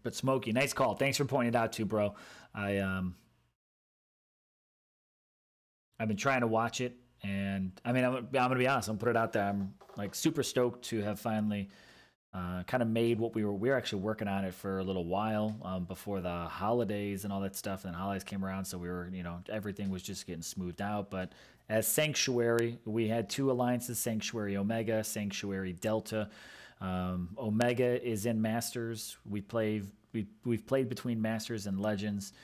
but Smokey, nice call. Thanks for pointing it out too, bro. I've been trying to watch it, and I mean, I'm gonna be honest. I'm gonna put it out there. I'm like super stoked to have finally kind of made what we were actually working on it for a little while before the holidays and all that stuff. And then holidays came around, so we were, you know, everything was just getting smoothed out. But as Sanctuary, we had two alliances: Sanctuary Omega, Sanctuary Delta. Omega is in Masters. We've played between Masters and Legends.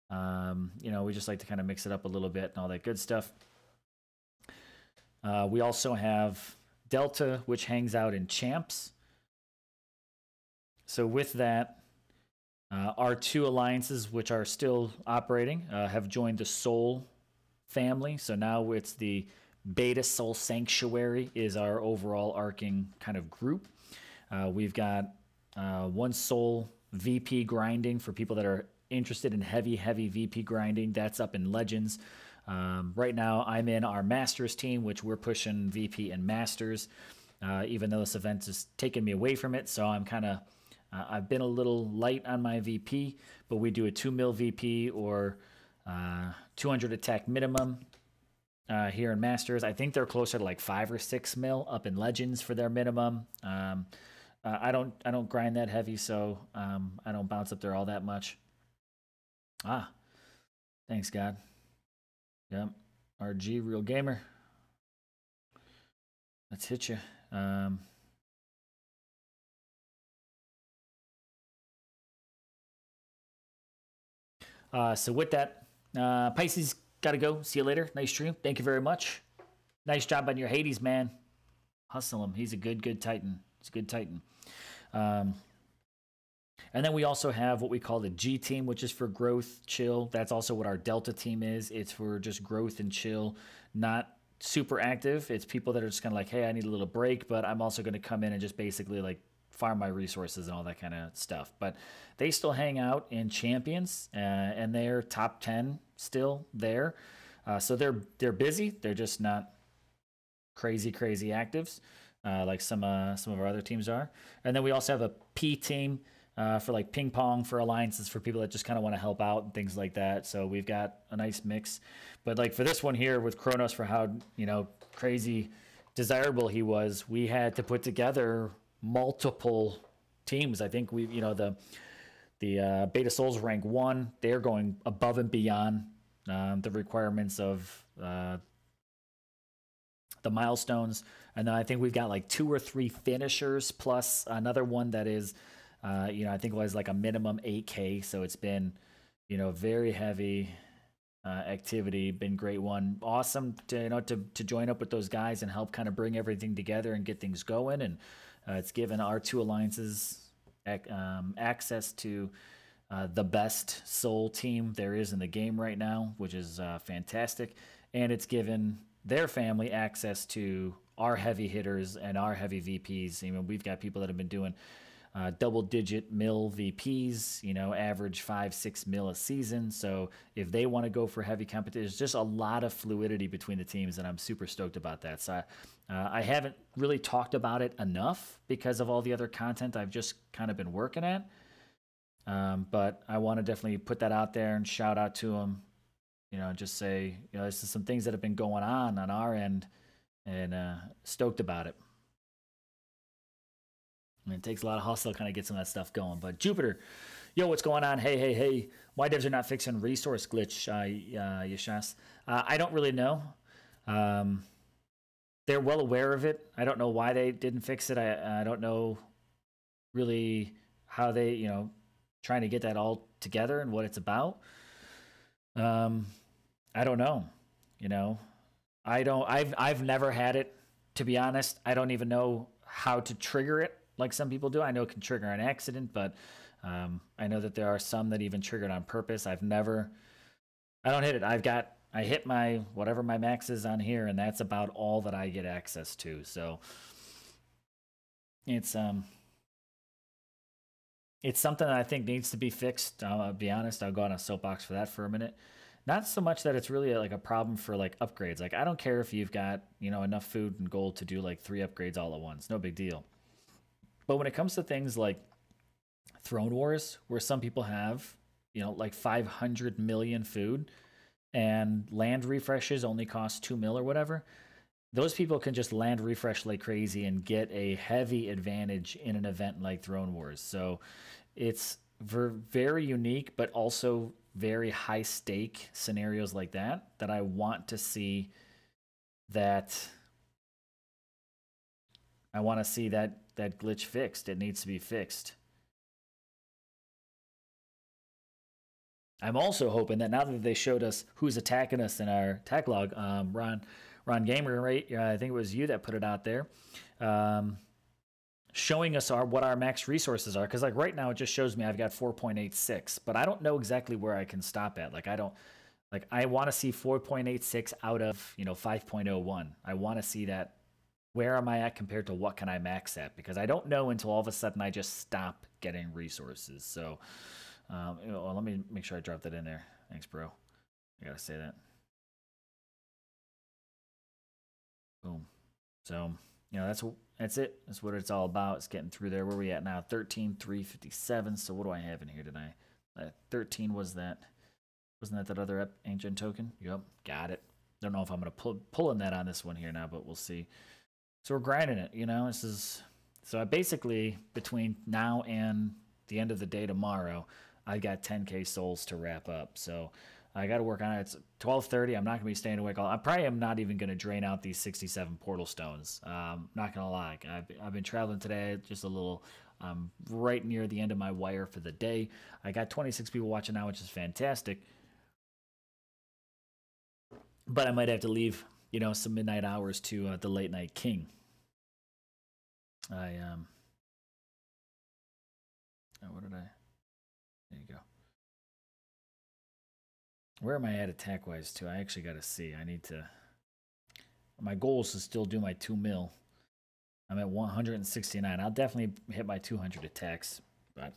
You know, we just like to kind of mix it up a little bit and all that good stuff. We also have Delta, which hangs out in Champs. So with that, our two alliances, which are still operating, have joined the Soul family. So now it's the Beta Soul Sanctuary is our overall arcing kind of group. We've got one Soul VP grinding for people that are interested in heavy VP grinding. That's up in Legends. Right now, I'm in our Masters team, which we're pushing VP and Masters, even though this event has taken me away from it. So I'm kind of, I've been a little light on my VP, but we do a 2 mil VP or 200 attack minimum here in Masters. I think they're closer to like 5 or 6 mil up in Legends for their minimum. I don't grind that heavy, so I don't bounce up there all that much. Thanks, God. Yep. RG, Real Gamer. Let's hit you. So with that, Pisces, gotta go. See you later. Nice stream. Thank you very much. Nice job on your Hades, man. Hustle him. He's a good Titan. He's a good Titan. And then we also have what we call the G team, which is for growth, chill. That's also what our Delta team is. It's for just growth and chill, not super active. It's people that are just kind of like, hey, I need a little break, but I'm also going to come in and just basically like farm my resources and all that kind of stuff. But they still hang out in Champions, and they're top 10 still there. So they're busy. They're just not crazy actives like some of our other teams are. And then we also have a P team. For like ping pong, for alliances, for people that just kind of want to help out and things like that. So we've got a nice mix. But like for this one here with Kronos, for how, you know, crazy desirable he was, we had to put together multiple teams. I think we, you know, the Beta Souls rank 1, they're going above and beyond the requirements of the milestones. And then I think we've got like 2 or 3 finishers plus another one that is, you know, I think it was like a minimum 8K. So it's been, you know, very heavy activity. Been great one. Awesome to, you know, to join up with those guys and help kind of bring everything together and get things going. And it's given our two alliances access to the best soul team there is in the game right now, which is fantastic. And it's given their family access to our heavy hitters and our heavy VPs. I mean, we've got people that have been doing double-digit mil VPs, average 5-6 mil a season. So if they want to go for heavy competition, there's just a lot of fluidity between the teams, and I'm super stoked about that. So I haven't really talked about it enough because of all the other content I've just kind of been working at. But I want to definitely put that out there and shout out to them, just say, this is some things that have been going on our end, and stoked about it. And it takes a lot of hustle to kind of get some of that stuff going. But Jupiter, yo, what's going on? Hey. Why devs are not fixing resource glitch, Yashas? I don't really know. They're well aware of it. I don't know why they didn't fix it. I don't know really how they, trying to get that all together and what it's about. I don't know. I've never had it, to be honest. I don't even know how to trigger it like some people do. I know it can trigger an accident, but I know that there are some that even trigger it on purpose. I don't hit it. I hit my whatever my max is on here, and that's about all that I get access to. So it's something that I think needs to be fixed. I'll be honest. I'll go on a soapbox for that for a minute. Not so much that it's really like a problem for like upgrades. Like I don't care if you've got, enough food and gold to do like 3 upgrades all at once. No big deal. But when it comes to things like Throne Wars, where some people have, like 500 million food and land refreshes only cost 2 mil or whatever, those people can just land refresh like crazy and get a heavy advantage in an event like Throne Wars. So it's very unique, but also very high stake scenarios like that I want to see that glitch fixed. It needs to be fixed. I'm also hoping that now that they showed us who's attacking us in our attack log, Ron Gamer, right? I think it was you that put it out there, showing us what our max resources are. Because like right now it just shows me I've got 4.86, but I don't know exactly where I can stop at. I want to see 4.86 out of 5.01. I want to see that. Where am I at compared to what can I max at? Because I don't know until all of a sudden I just stop getting resources. So let me make sure I drop that in there. Thanks, bro. I gotta say that. Boom. So that's it. That's what it's all about. It's getting through there. Where are we at now? 13,357. So what do I have in here tonight? 13 was that. Wasn't that other ancient token? Yep, got it. Don't know if I'm gonna pull in that on this one here now, but we'll see. So we're grinding it. So I basically between now and the end of the day tomorrow, I got 10K souls to wrap up. So I got to work on it. It's 12:30. I'm not going to be staying awake. I probably am not even going to drain out these 67 portal stones. Not going to lie. I've been traveling today just a little right near the end of my wire for the day. I got 26 people watching now, which is fantastic. But I might have to leave, some midnight hours to the Late Night King. What did I? There you go. Where am I at attack-wise, too? I actually got to see. I need to... My goal is to still do my 2 mil. I'm at 169. I'll definitely hit my 200 attacks, but...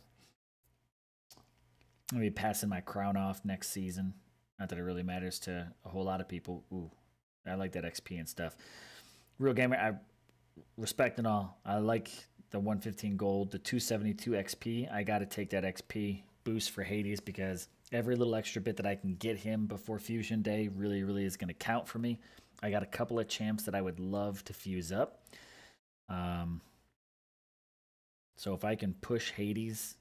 I'm going to be passing my crown off next season. Not that it really matters to a whole lot of people. Ooh, I like that XP and stuff. Real Gamer, I respect and all. I like the 115 gold, the 272 XP. I got to take that XP boost for Hades because every little extra bit that I can get him before Fusion Day really, really is going to count for me. I got a couple of champs that I would love to fuse up. So if I can push Hades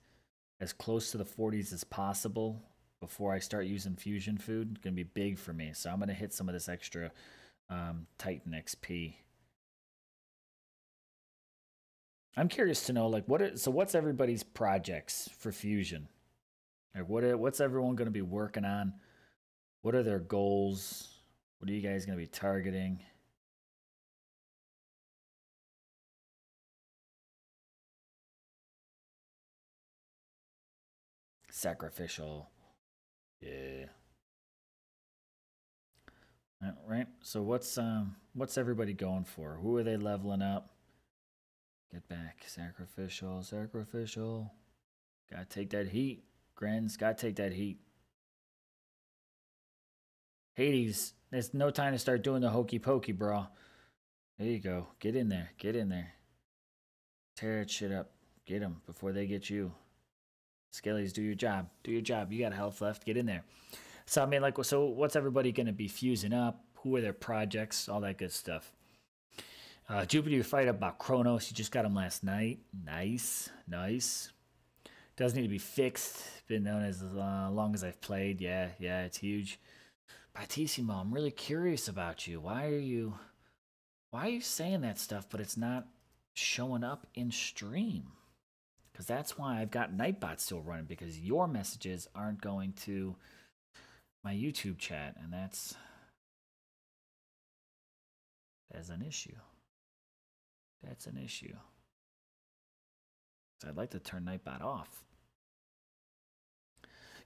as close to the 40s as possible before I start using fusion food, it's going to be big for me. So I'm going to hit some of this extra Titan XP. I'm curious to know, like, what's everybody's projects for Fusion? Like, what's everyone going to be working on? What are their goals? What are you guys going to be targeting? Sacrificial. Yeah. Right. So what's everybody going for? Who are they leveling up? Get back. Sacrificial. Sacrificial. Gotta take that heat. Grins, gotta take that heat. Hades, there's no time to start doing the hokey pokey, bro. There you go. Get in there. Get in there. Tear that shit up. Get them before they get you. Skellies, do your job. Do your job. You got health left. Get in there. So, I mean, like, so what's everybody going to be fusing up? Who are their projects? All that good stuff. Jupiter, you fight about Kronos. You just got him last night. Nice. Nice. Does need to be fixed. Been known as long as I've played. Yeah, it's huge. Batissimo, I'm really curious about you. Why are you saying that stuff, but it's not showing up in stream? Because that's why I've got Nightbot still running, because your messages aren't going to my YouTube chat, and that's an issue. That's an issue. So I'd like to turn Nightbot off.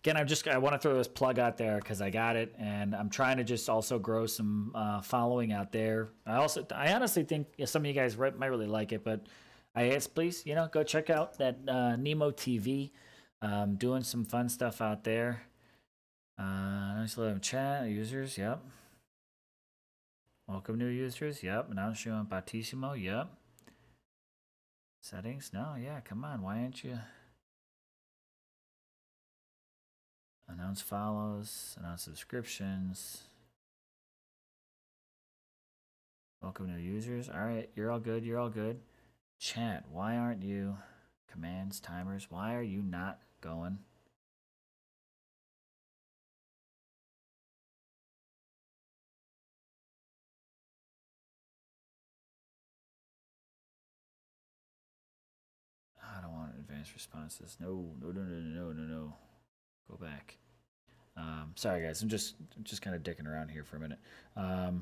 Again, I want to throw this plug out there because I got it, and I'm trying to just also grow some following out there. I honestly think some of you guys might really like it, but I ask, please, go check out that Nemo TV. Doing some fun stuff out there. Nice little chat users. Yep. Welcome new users. Yep. Now showing Batissimo. Yep. Settings. No. Yeah. Come on. Why aren't you? Announce follows. Announce subscriptions. Welcome new users. All right. You're all good. You're all good. Chat. Why aren't you? Commands. Timers. Why are you not going? I don't want advanced responses. No. Go back. Sorry guys, I'm just kind of dicking around here for a minute. I'd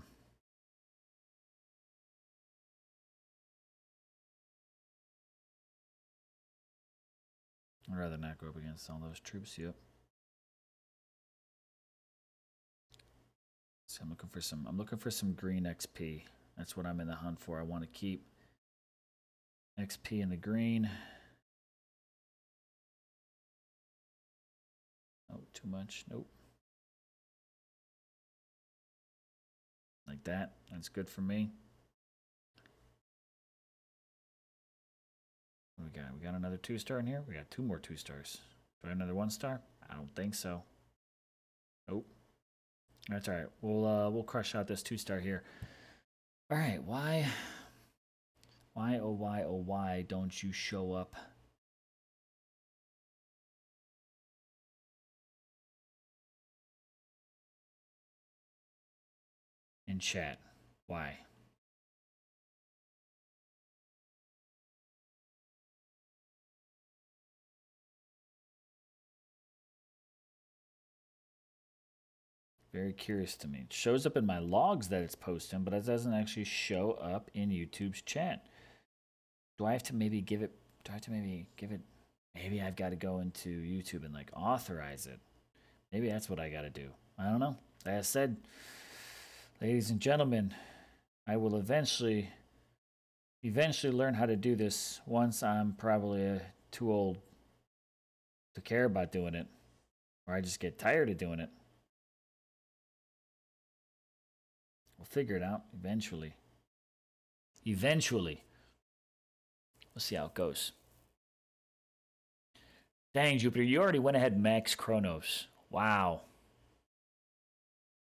rather not go up against all those troops. Yep. So I'm looking for some green XP. That's what I'm in the hunt for. I want to keep XP in the green. Oh, too much. Nope. Like that. That's good for me. What we got? We got another 2-star in here. We got 2 more 2-stars. Do I have another 1-star? I don't think so. Nope. That's all right. We'll crush out this 2-star here. All right. Why oh why don't you show up? In chat. Why? Very curious to me. It shows up in my logs that it's posting, but it doesn't actually show up in YouTube's chat. Do I have to maybe give it? Maybe I've got to go into YouTube and like authorize it. Maybe that's what I got to do. I don't know. Like I said, ladies and gentlemen, I will eventually learn how to do this once I'm probably too old to care about doing it, or I just get tired of doing it. We'll figure it out eventually. Eventually. We'll see how it goes. Dang, Jupiter, you already went ahead and max Kronos. Wow.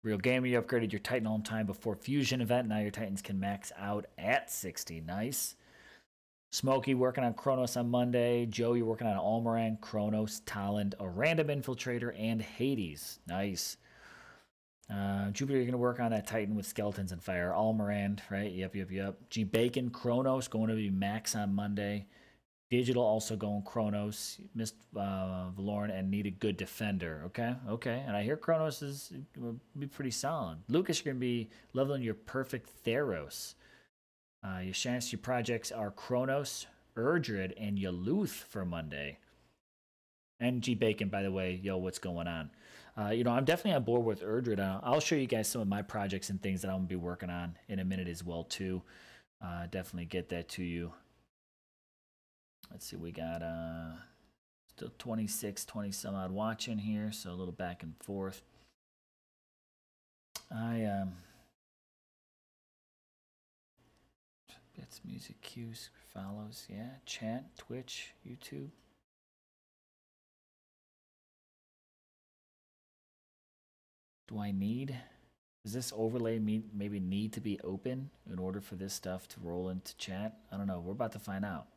Real Gamer, you upgraded your Titan home time before Fusion event. Now your Titans can max out at 60. Nice. Smokey working on Kronos on Monday. Joe, you're working on Almoran, Kronos, Talend, a random infiltrator, and Hades. Nice. Jupiter, you're going to work on that Titan with skeletons and fire. Almoran, right? Yep. G Bacon, Kronos, going to be max on Monday. Digital also going Kronos. Missed Valoran and need a good defender. Okay. And I hear Kronos will be pretty solid. Lucas, you're going to be leveling your perfect Theros. Your projects are Kronos, Erdred, and Yaluth for Monday. And G Bacon, by the way, yo, what's going on? I'm definitely on board with Erdred. I'll show you guys some of my projects and things that I'm gonna be working on in a minute as well too. Definitely get that to you. Let's see, we got still 26, 20 some odd watching here, so a little back and forth. Bits, music, cues, follows, yeah, chat, Twitch, YouTube. Do I need? Does this overlay maybe need to be open in order for this stuff to roll into chat? I don't know. We're about to find out.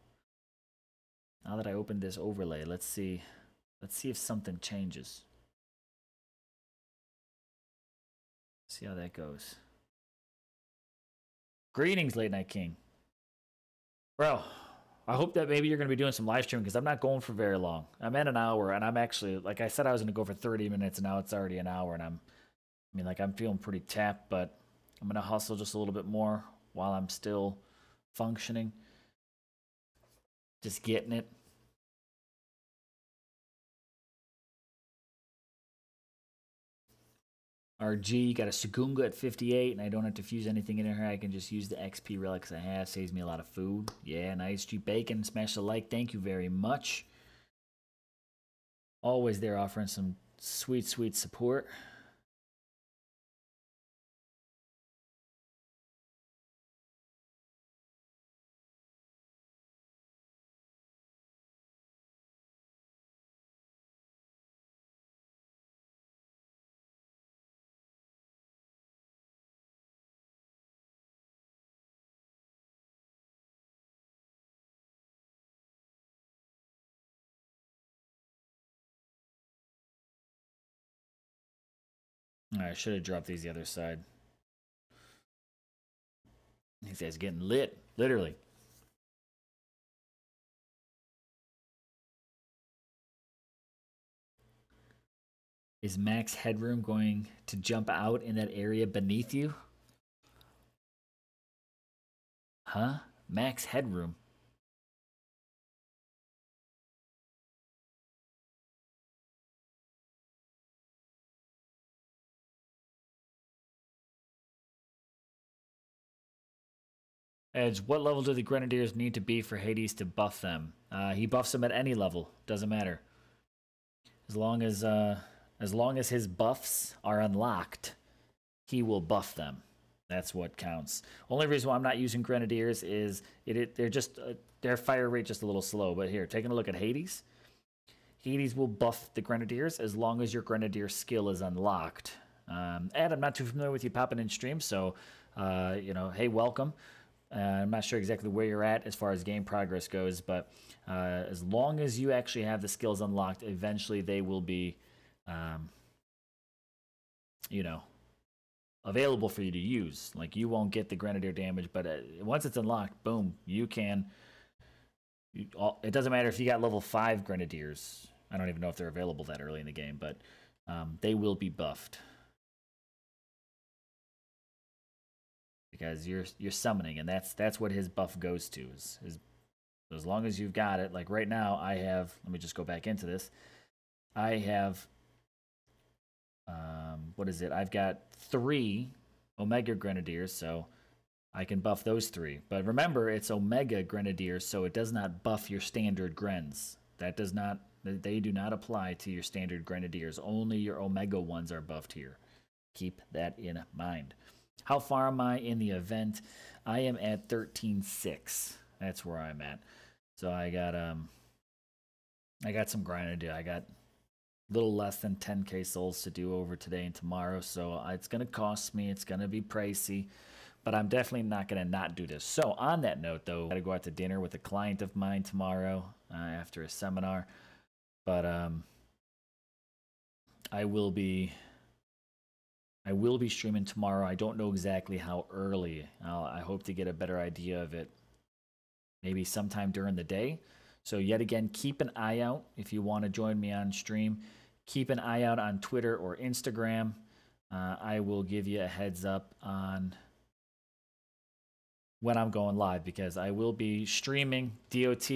Now that I opened this overlay, let's see. Let's see if something changes. See how that goes. Greetings, Late Night King. Bro, I hope that maybe you're going to be doing some live streaming because I'm not going for very long. I'm at an hour, and I'm actually, like I said, I was going to go for 30 minutes, and now it's already an hour, and I'm feeling pretty tapped, but I'm going to hustle just a little bit more while I'm still functioning. Just getting it. RG, got a Sagunga at 58, and I don't have to fuse anything in here. I can just use the XP relics I have. Saves me a lot of food. Yeah, nice. G Bacon, smash the like. Thank you very much. Always there offering some sweet, sweet support. I should have dropped these the other side. These guys getting lit, literally. Is max headroom going to jump out in that area beneath you? Huh? Max headroom. Edge, what level do the Grenadiers need to be for Hades to buff them? He buffs them at any level. Doesn't matter. As long as his buffs are unlocked, he will buff them. That's what counts. Only reason why I'm not using Grenadiers is they're just their fire rate just a little slow. But here, taking a look at Hades. Hades will buff the Grenadiers as long as your Grenadier skill is unlocked. Ed, I'm not too familiar with you popping in stream, so hey, welcome. I'm not sure exactly where you're at as far as game progress goes, but as long as you actually have the skills unlocked, eventually they will be, available for you to use. Like, you won't get the Grenadier damage, but once it's unlocked, boom, you can. It doesn't matter if you got level 5 Grenadiers. I don't even know if they're available that early in the game, but they will be buffed. Because you're summoning, and that's what his buff goes to. Is as long as you've got it. Like right now, I have. Let me just go back into this. I have. What is it? I've got 3 Omega Grenadiers, so I can buff those 3. But remember, it's Omega Grenadiers, so it does not buff your standard Grens. That does not. They do not apply to your standard Grenadiers. Only your Omega ones are buffed here. Keep that in mind. How far am I in the event? I am at 13.6. That's where I'm at. So I got some grinding to do. I got a little less than 10k souls to do over today and tomorrow. So it's gonna cost me. It's gonna be pricey, but I'm definitely not gonna not do this. So on that note, though, I gotta go out to dinner with a client of mine tomorrow after a seminar. But I will be streaming tomorrow. I don't know exactly how early. I hope to get a better idea of it maybe sometime during the day. So yet again, keep an eye out if you want to join me on stream. Keep an eye out on Twitter or Instagram. I will give you a heads up on when I'm going live because I will be streaming DOT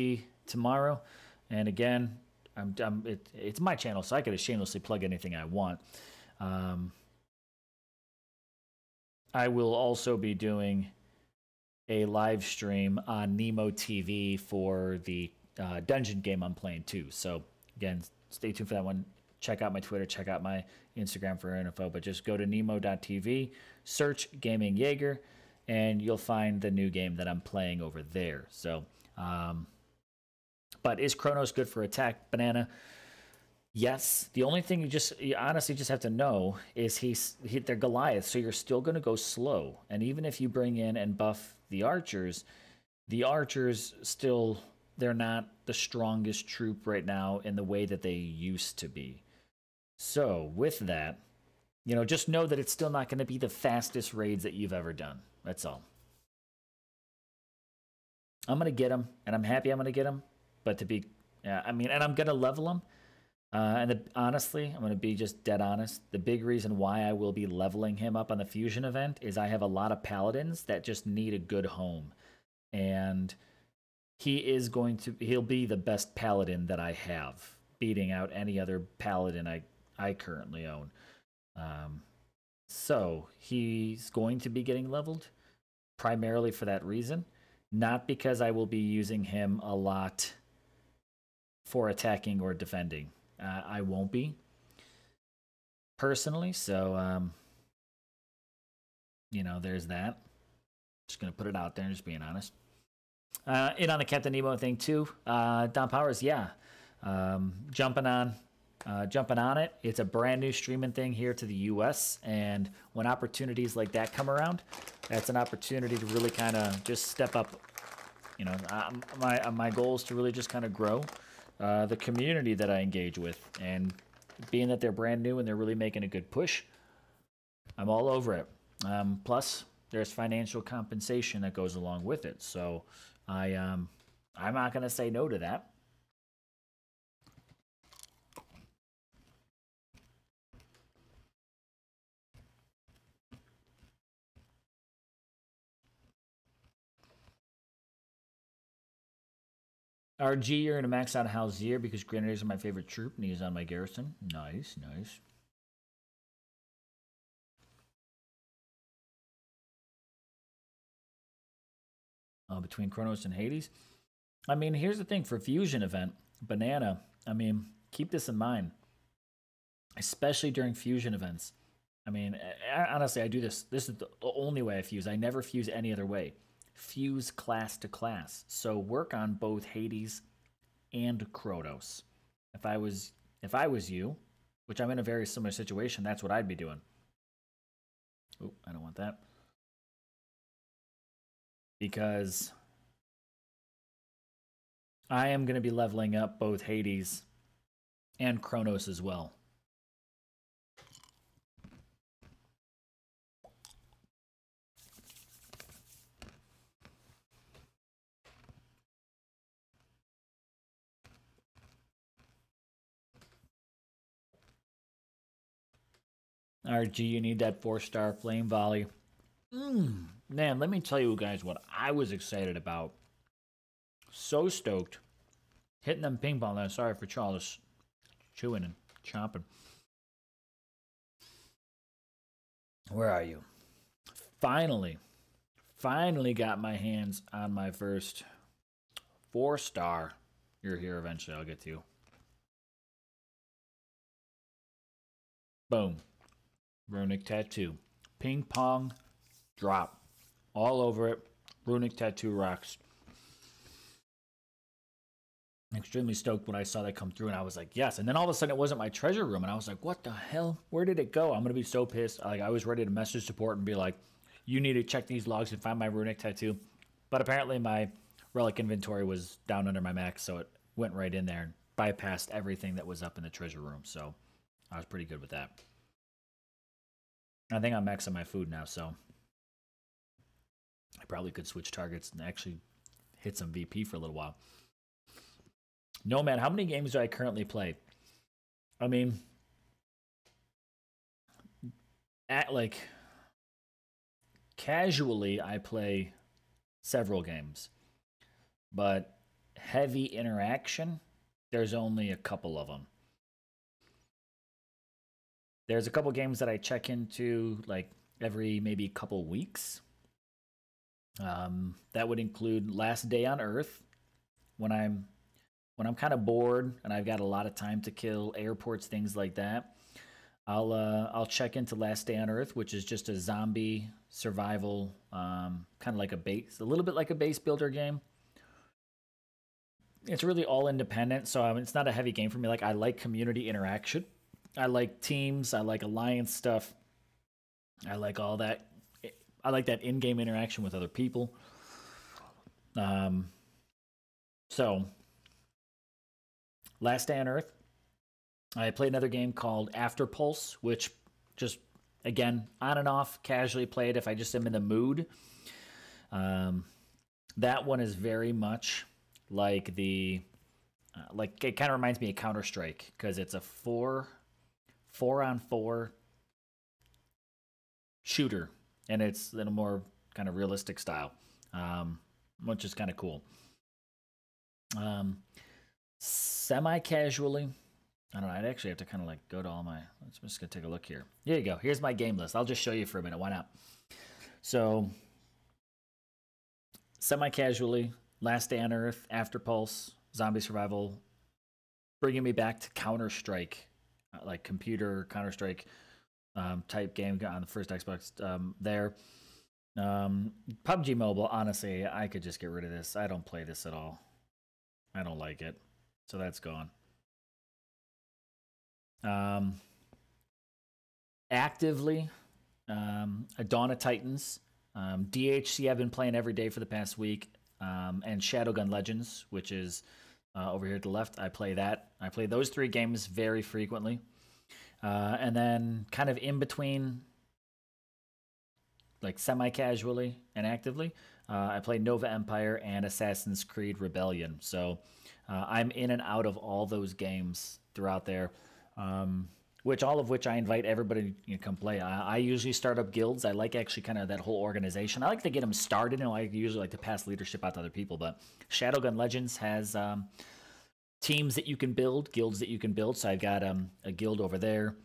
tomorrow. And again, it's my channel, so I could shamelessly plug anything I want. I will also be doing a live stream on Nemo TV for the dungeon game I'm playing too. So again, stay tuned for that one. Check out my Twitter, check out my Instagram for info, but just go to nemo.tv, search Gaming Jaeger, and you'll find the new game that I'm playing over there. So, but is Chronos good for attack, Banana? Yes. The only thing you honestly just have to know is they're Goliath, so you're still going to go slow. And even if you bring in and buff the archers still, they're not the strongest troop right now in the way that they used to be. So with that, just know that it's still not going to be the fastest raids that you've ever done. That's all. I'm going to get them, and I'm happy I'm going to get them. But and I'm going to level them. Honestly, I'm going to be just dead honest. The big reason why I will be leveling him up on the fusion event is I have a lot of paladins that just need a good home. And he'll be the best paladin that I have, beating out any other paladin I currently own. So he's going to be getting leveled primarily for that reason, not because I will be using him a lot for attacking or defending. I won't be personally, so there's that. Just gonna put it out there, just being honest. In on the Captain Nemo thing too. Don Powers, yeah, jumping on it. It's a brand new streaming thing here to the U.S. and when opportunities like that come around, that's an opportunity to really kind of just step up. My goal is to really just kind of grow the community that I engage with, and being that they're brand new and they're really making a good push, I'm all over it. Plus, there's financial compensation that goes along with it, so I'm not gonna say no to that. RG, you're gonna max out Halzir because Grenadiers are my favorite troop and he's on my garrison. Nice, nice. Between Chronos and Hades. I mean, here's the thing for Fusion event, Banana. I mean, keep this in mind, especially during Fusion events. I mean, honestly, I do this. This is the only way I fuse. I never fuse any other way. Fuse class to class. So work on both Hades and Chronos. If I was you, which I'm in a very similar situation, that's what I'd be doing. Oh, I don't want that. Because I am going to be leveling up both Hades and Chronos as well. RG, you need that 4-star flame volley. Man, let me tell you guys what I was excited about. So stoked. Hitting them ping pong. Sorry for Charles chewing and chomping. Where are you? Finally got my hands on my first 4-star. You're here eventually. I'll get to you. Boom. Runic tattoo. Ping pong drop. All over it. Runic tattoo rocks. Extremely stoked when I saw that come through, and I was like, yes. And then all of a sudden it wasn't my treasure room, and I was like, what the hell? Where did it go? I'm gonna be so pissed. Like, I was ready to message support and be like, you need to check these logs and find my runic tattoo. But apparently my relic inventory was down under my max, so it went right in there and bypassed everything that was up in the treasure room. So I was pretty good with that. I think I'm maxing my food now, so I probably could switch targets and actually hit some VP for a little while. No, man, how many games do I currently play? I mean, casually, I play several games. But heavy interaction, there's only a couple of them. There's a couple games that I check into like every maybe couple weeks. That would include Last Day on Earth, when I'm kind of bored and I've got a lot of time to kill, airports, things like that. I'll check into Last Day on Earth, which is just a zombie survival, kind of like a little bit like a base builder game. It's really all independent, so it's not a heavy game for me. Like, I like community interaction, I like teams, I like alliance stuff, I like all that. I like that in-game interaction with other people. So, Last Day on Earth. I played another game called After Pulse, which just, again, on and off, casually played if I just am in the mood. That one is very much like it kind of reminds me of Counter-Strike, because it's a 4-on-4 shooter, and it's in a more kind of realistic style, which is kind of cool. Semi-casually, I don't know, I'd actually have to kind of like go to all my, let's just go take a look here. Here you go. Here's my game list. I'll just show you for a minute. Why not? So, semi-casually, Last Day on Earth, After Pulse, Zombie Survival, bringing me back to Counter-Strike, like computer Counter-Strike type game on the first Xbox there. PUBG Mobile, honestly, I could just get rid of this. I don't play this at all. I don't like it. So that's gone. Actively, Dawn of Titans, DHC I've been playing every day for the past week, and Shadowgun Legends, which is over here to the left. I play that. I play those three games very frequently. And then kind of in between, like semi-casually and actively, I play Nova Empire and Assassin's Creed Rebellion. So I'm in and out of all those games throughout there, all of which I invite everybody to come play. I usually start up guilds. I like actually kind of that whole organization. I like to get them started, and I usually like to pass leadership out to other people. But Shadowgun Legends has teams that you can build, guilds that you can build. So I've got a guild over there.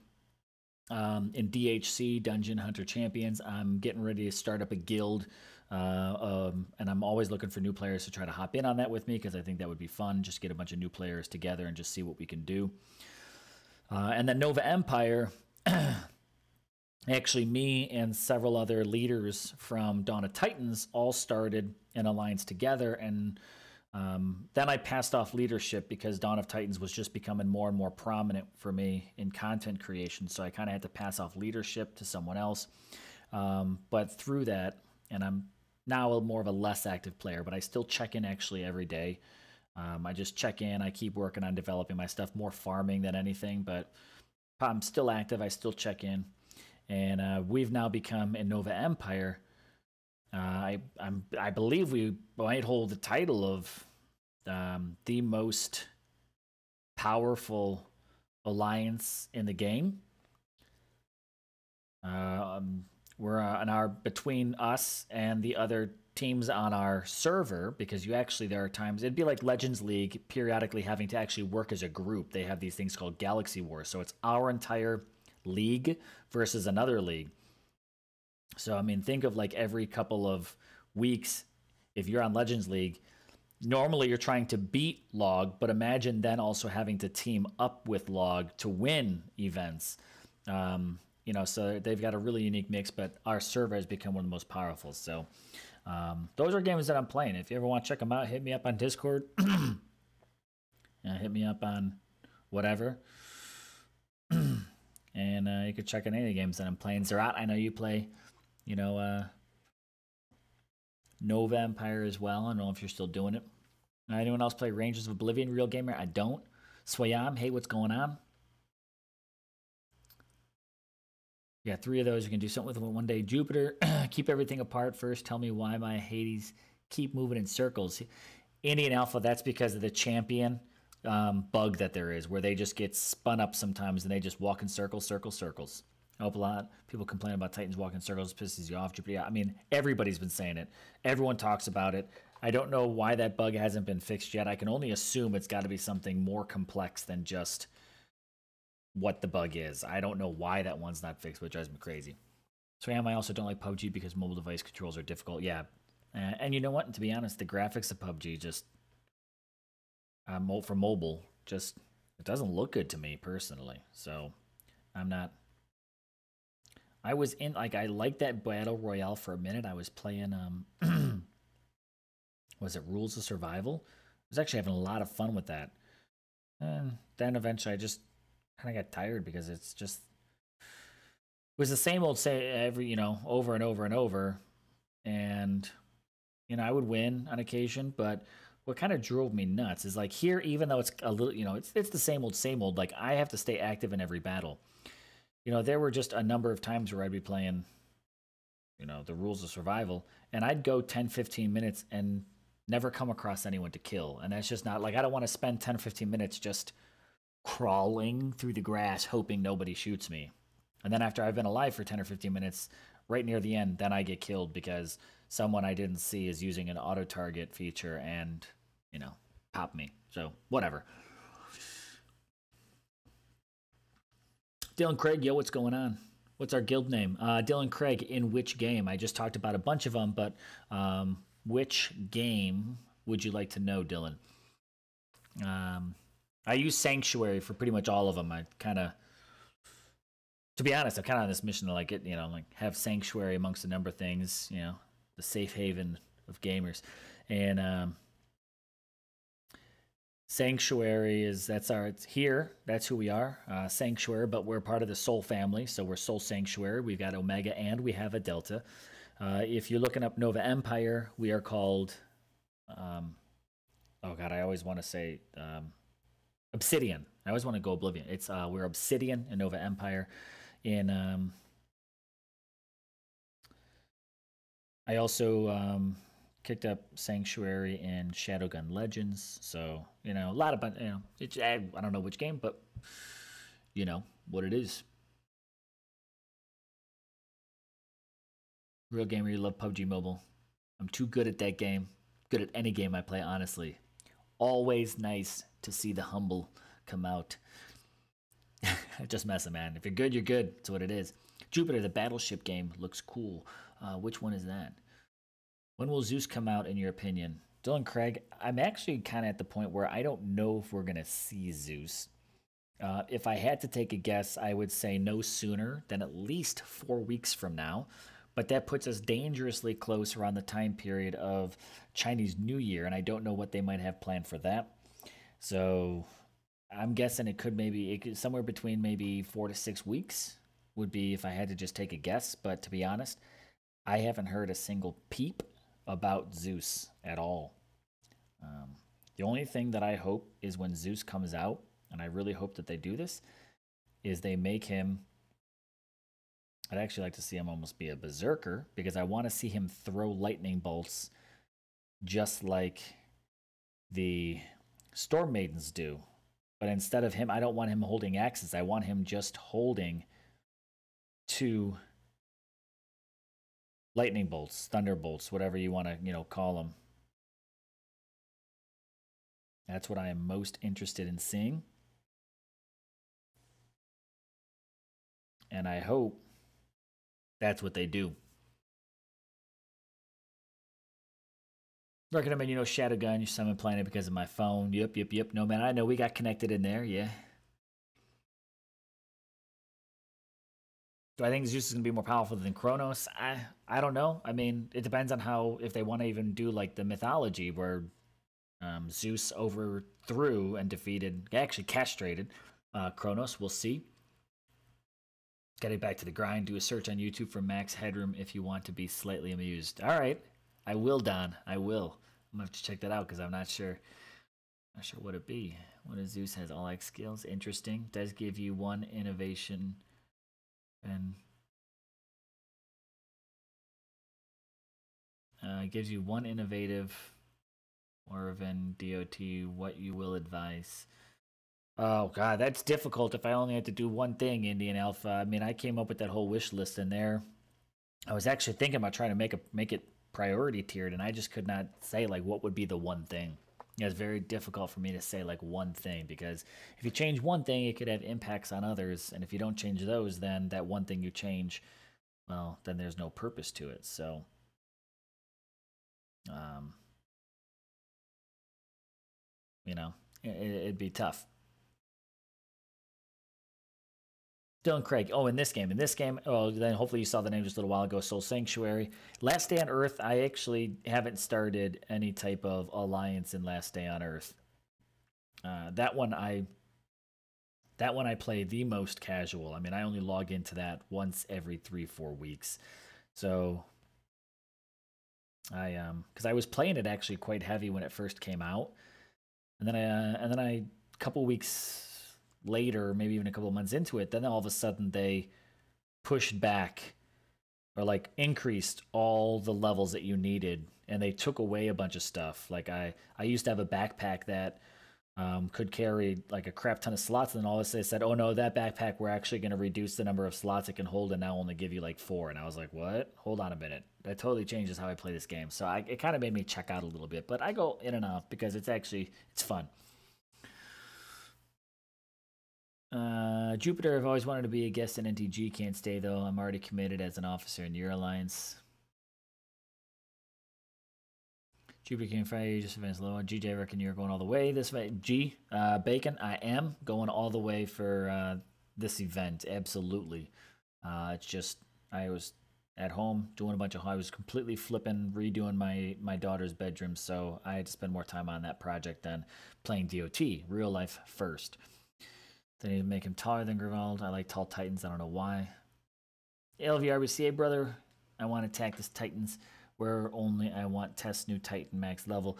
In DHC, Dungeon Hunter Champions, I'm getting ready to start up a guild, and I'm always looking for new players to try to hop in on that with me, because I think that would be fun, just get a bunch of new players together and just see what we can do. And then Nova Empire, actually me and several other leaders from Dawn of Titans all started an alliance together, and then I passed off leadership because Dawn of Titans was just becoming more and more prominent for me in content creation, so I kind of had to pass off leadership to someone else. But through that, and I'm now more of a less active player, but I still check in actually every day. I just check in. I keep working on developing my stuff, more farming than anything, but I'm still active. I still check in. And we've now become in Nova Empire. I believe we might hold the title of the most powerful alliance in the game. We're between us and the other teams on our server, because there are times it'd be like Legends League periodically having to actually work as a group. They have these things called Galaxy Wars, so it's our entire league versus another league. So I mean, think of like every couple of weeks, if you're on Legends League, normally you're trying to beat Log, but imagine then also having to team up with Log to win events. So they've got a really unique mix, but our server has become one of the most powerful. So those are games that I'm playing. If you ever want to check them out, hit me up on Discord. Hit me up on whatever. And you can check out any of the games that I'm playing. Zerat, I know you play, Nova Empire as well. I don't know if you're still doing it. Anyone else play Rangers of Oblivion, Real Gamer? I don't. Swayam, hey, what's going on? Yeah, 3 of those. You can do something with them one day. Jupiter, keep everything apart first. Tell me why my Hades keep moving in circles. Indian Alpha, that's because of the champion bug that there is, where they just get spun up sometimes and they just walk in circles, circles. I hope a lot of people complain about Titans walking in circles, pisses you off, Jupiter. Yeah, I mean, everybody's been saying it. Everyone talks about it. I don't know why that bug hasn't been fixed yet. I can only assume it's got to be something more complex than just what the bug is. I don't know why that one's not fixed, but it drives me crazy. So I also don't like PUBG because mobile device controls are difficult. Yeah, and you know what? To be honest, the graphics of PUBG just for mobile just it doesn't look good to me personally. So I'm not. I was in like I liked that battle royale for a minute. I was playing was it Rules of Survival? I was actually having a lot of fun with that. And then eventually I just kind of got tired because it's just it was the same old say every, over and over and over. And I would win on occasion, but what kind of drove me nuts is like here, even though it's a little, it's the same old, like I have to stay active in every battle. There were just a number of times where I'd be playing, the Rules of Survival, and I'd go 10, 15 minutes and never come across anyone to kill. And that's just not like I don't want to spend 10 or 15 minutes just crawling through the grass hoping nobody shoots me. And then after I've been alive for 10 or 15 minutes, right near the end, then I get killed because someone I didn't see is using an auto target feature and, pop me. So, whatever. Dylan Craig, yo, what's going on? What's our guild name? Dylan Craig, in which game? I just talked about a bunch of them, but which game would you like to know, Dylan? I use Sanctuary for pretty much all of them. I kind of, to be honest, I'm kind of on this mission to like get, like have Sanctuary amongst a number of things, the safe haven of gamers. And Sanctuary it's here. That's who we are, Sanctuary, but we're part of the Soul family. So we're Soul Sanctuary. We've got Omega and we have a Delta. If you're looking up Nova Empire, we are called, oh God, I always want to say Obsidian. I always want to go Oblivion. It's we're Obsidian and Nova Empire. In I also kicked up Sanctuary and Shadowgun Legends. So a lot of I don't know which game, but what it is. Real gamer, you love PUBG Mobile. I'm too good at that game. Good at any game I play, honestly. Always nice to see the humble come out. Just messing, man. If you're good, you're good. That's what it is. Jupiter, the battleship game, looks cool. Which one is that? When will Zeus come out, in your opinion? Dylan Craig, I'm actually kind of at the point where I don't know if we're going to see Zeus. If I had to take a guess, I would say no sooner than at least 4 weeks from now. But that puts us dangerously close around the time period of Chinese New Year, and I don't know what they might have planned for that. So I'm guessing it could somewhere between maybe 4 to 6 weeks would be if I had to just take a guess. But to be honest, I haven't heard a single peep about Zeus at all. The only thing that I hope is when Zeus comes out, and I really hope that they do this, is they make him, I'd actually like to see him almost be a berserker, because I want to see him throw lightning bolts just like the Storm Maidens do. But instead of him, I don't want him holding axes. I want him just holding 2 lightning bolts, thunderbolts, whatever you want to, call them. That's what I am most interested in seeing. And I hope that's what they do. Recommend, Shadowgun, you summon playing it because of my phone. Yep. No, man, I know we got connected in there, yeah. Do I think Zeus is going to be more powerful than Kronos? I don't know. I mean, it depends on if they want to even do like the mythology where Zeus overthrew and defeated, actually castrated Kronos. We'll see. Getting back to the grind, do a search on YouTube for Max Headroom if you want to be slightly amused. All right. I will, Don. I will. I'm going to have to check that out because I'm not sure. Not sure what it be. What is Zeus has all X skills. Interesting. Does give you 1 innovation. And gives you 1 innovative or even DOT, what you will advise. Oh God, that's difficult if I only had to do one thing, Indian Alpha. I mean, I came up with that whole wish list in there. I was actually thinking about trying to make it priority tiered, and I just could not say like what would be the one thing. It's very difficult for me to say like one thing, because if you change one thing, it could have impacts on others, and if you don't change those, then that one thing you change, well, then there's no purpose to it. So, um, you know, it'd be tough. Dylan Craig. Oh, in this game. Oh, then hopefully you saw the name just a little while ago. Soul Sanctuary, Last Day on Earth. I actually haven't started any type of alliance in Last Day on Earth. That one I play the most casual. I mean, I only log into that once every 3-4 weeks. So because I was playing it actually quite heavy when it first came out, and then I a couple weeks later, maybe even a couple months into it, then all of a sudden they pushed back or like increased all the levels that you needed, and they took away a bunch of stuff. Like I used to have a backpack that could carry like a crap ton of slots, and then all of a sudden they said, "Oh no, that backpack we're actually going to reduce the number of slots it can hold, and now only give you like 4." And I was like, "What? Hold on a minute." That totally changes how I play this game. So it kind of made me check out a little bit, but I go in and out because it's fun. Jupiter, I've always wanted to be a guest in NTG. Can't stay though. I'm already committed as an officer in your alliance. Jupiter King Friday, just advanced low. GJ, I reckon you're going all the way this way. Bacon, I am going all the way for this event. Absolutely. It's just I was at home doing a bunch of. I was completely flipping, redoing my daughter's bedroom, so I had to spend more time on that project than playing DOT. Real life first. They need to make him taller than Grivald. I like tall Titans. I don't know why. LVRBCA, brother. I want to attack this Titans. Where only I want test new Titan max level.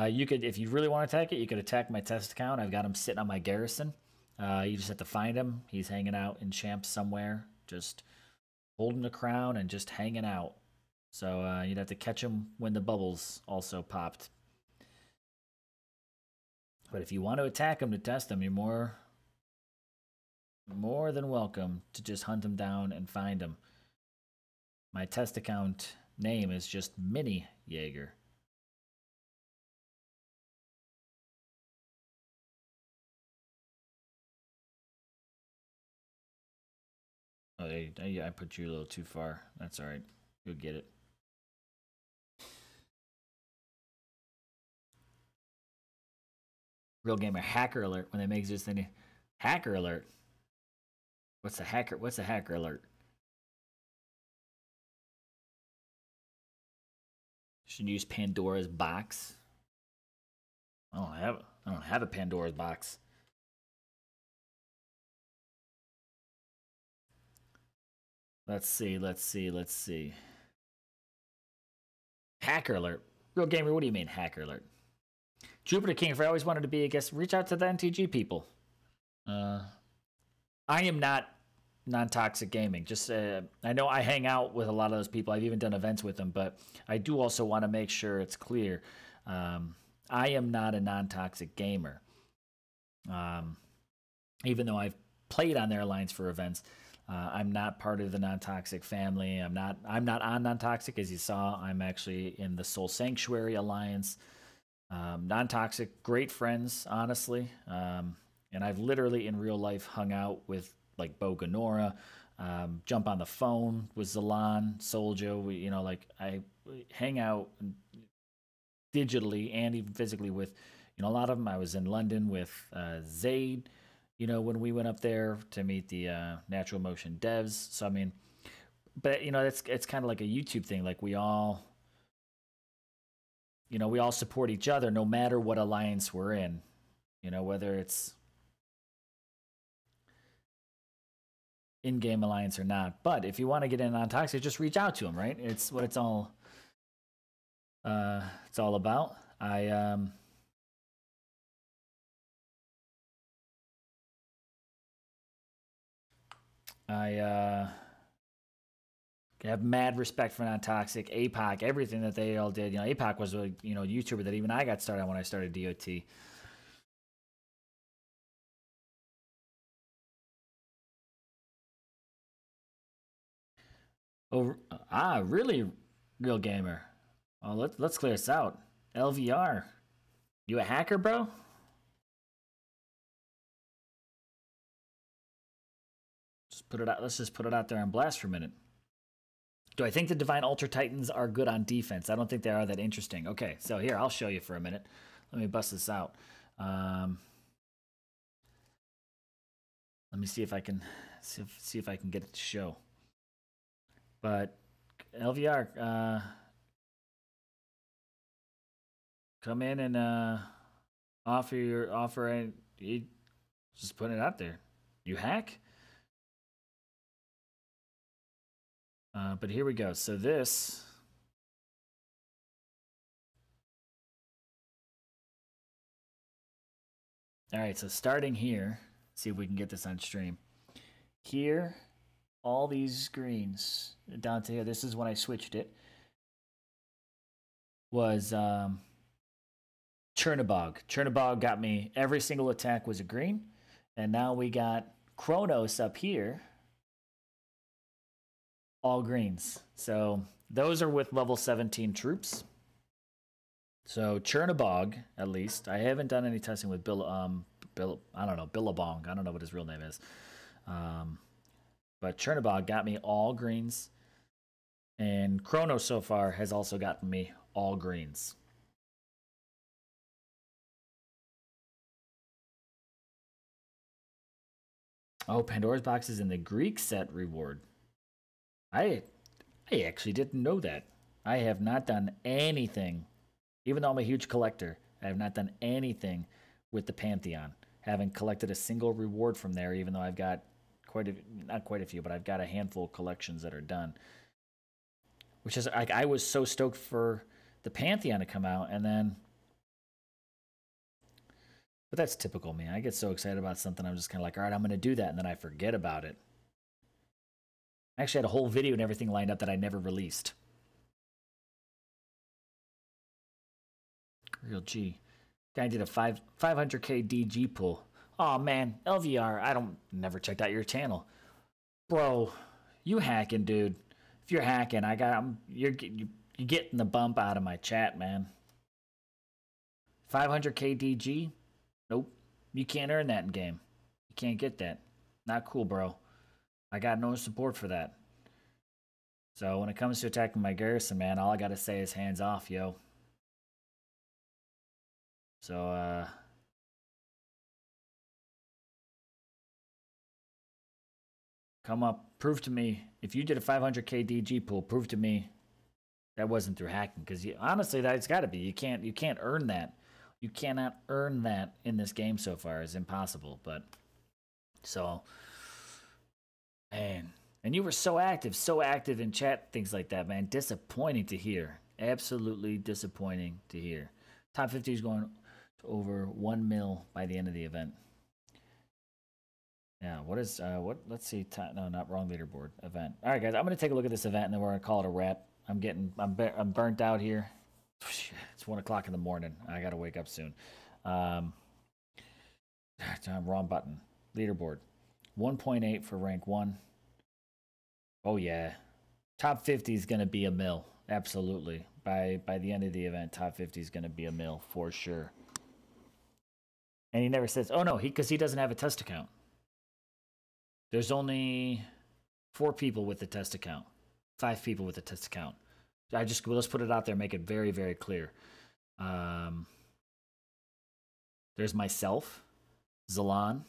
You could, if you really want to attack it, you could attack my test account. I've got him sitting on my garrison. You just have to find him. He's hanging out in Champs somewhere, just holding the crown and just hanging out. So you'd have to catch him when the bubbles also popped. But if you want to attack him to test him, you're more than welcome to just hunt him down and find him. My test account name is just Mini Jaeger. Oh, I put you a little too far. That's all right. You'll get it. Real gamer hacker alert when they make this thing. Hacker alert. What's a hacker? What's a hacker alert? Should use Pandora's box. I don't have a Pandora's box. Let's see. Hacker alert. Real gamer, what do you mean hacker alert? Jupiter King, if I always wanted to be a guest, reach out to the NTG people. I am not non-toxic gaming. Just I know I hang out with a lot of those people. I've even done events with them, but I do also want to make sure it's clear. I am not a non-toxic gamer. Even though I've played on their alliance for events, I'm not part of the non-toxic family. I'm not on non-toxic, as you saw. I'm actually in the Soul Sanctuary alliance. Non-toxic, great friends, honestly. And I've literally in real life hung out with like Bo Ganora, jump on the phone with Zalan, Soljo. We, I hang out digitally and even physically with, a lot of them. I was in London with Zaid, when we went up there to meet the Natural Motion devs. So, I mean, but, it's kind of like a YouTube thing. Like we all support each other no matter what alliance we're in, whether it's in-game alliance or not. But if you want to get in on Toxic, just reach out to them, right? It's what it's all about. I have mad respect for non-toxic, APOC, everything that they all did. APOC was a YouTuber that even I got started on when I started DOT. Oh, really, real gamer. Oh, let's clear this out. LVR, you a hacker, bro? Just put it out. Let's just put it out there on blast for a minute. Do I think the Divine Ultra Titans are good on defense? I don't think they are that interesting. Okay, so here, I'll show you for a minute. Let me bust this out. Let me see if I can see if I can get it to show. But LVR, come in and offer just putting it out there. You hack? But here we go. So this. All right, so starting here, see if we can get this on stream. Here, all these screens down to here, this is when I switched it, was Chernobog. Chernobog got me, every single attack was a green, and now we got Kronos up here, all greens. So those are with level 17 troops. So Chernobog, at least. I haven't done any testing with I don't know, Billabong. I don't know what his real name is. But Chernobog got me all greens. And Kronos so far has also gotten me all greens. Oh, Pandora's Box is in the Greek set reward. I actually didn't know that. I have not done anything. Even though I'm a huge collector, I have not done anything with the Pantheon. Haven't collected a single reward from there, even though I've got not quite a few, but I've got a handful of collections that are done. Which is, I was so stoked for the Pantheon to come out, and then... But that's typical me. I get so excited about something, I'm just kind of like, all right, I'm going to do that, and then I forget about it. I actually had a whole video and everything lined up that I never released. Real G. Guy did a 500k DG pull. Oh man, LVR, I never checked out your channel. Bro, you hacking, dude. If you're hacking, you're getting the bump out of my chat, man. 500k DG? Nope. You can't earn that in game. You can't get that. Not cool, bro. I got no support for that. So when it comes to attacking my garrison, man, all I gotta say is hands off, yo. So, come up, prove to me, if you did a 500k DG pool, prove to me that wasn't through hacking. Because honestly, that's gotta be. You can't earn that. You cannot earn that in this game so far. It's impossible. But, so, man. And you were so active in chat, things like that, man. Disappointing to hear. Absolutely disappointing to hear. Top 50 is going to over 1 mil by the end of the event. Yeah, let's see, no, not wrong leaderboard, event. All right, guys, I'm going to take a look at this event, and then we're going to call it a wrap. I'm burnt out here. It's 1 o'clock in the morning. I got to wake up soon. Wrong button. Leaderboard. 1.8 for rank 1. Oh yeah, top 50 is going to be a mil. Absolutely. By the end of the event, top 50 is going to be a mil for sure. And he never says, oh no, because he doesn't have a test account. There's only 4 people with the test account. 5 people with the test account. Let's put it out there, make it very, very clear. There's myself, Zalan,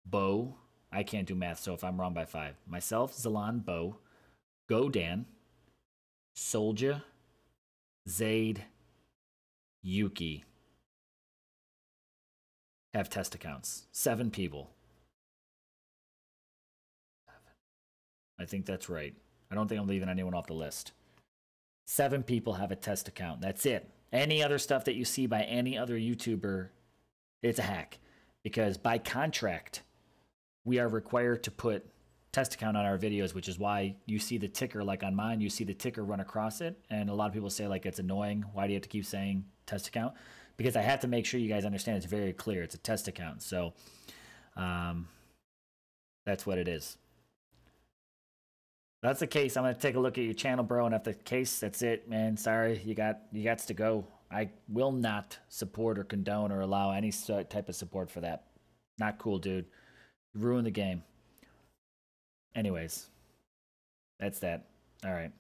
Bo. I can't do math, so if I'm wrong by 5. Myself, Zalan, Bo, Godan, Soldier, Zaid, Yuki have test accounts. 7 people. I think that's right. I don't think I'm leaving anyone off the list. 7 people have a test account. That's it. Any other stuff that you see by any other YouTuber, it's a hack. Because by contract, we are required to put test account on our videos, which is why you see the ticker, like on mine, you see the ticker run across it. And a lot of people say, like, it's annoying. Why do you have to keep saying test account? Because I have to make sure you guys understand it's very clear. It's a test account. So that's what it is. That's the case. I'm gonna take a look at your channel, bro, and if the case, that's it, man. Sorry, you got to go. I will not support or condone or allow any type of support for that. Not cool, dude. You ruined the game. Anyways, that's that. All right.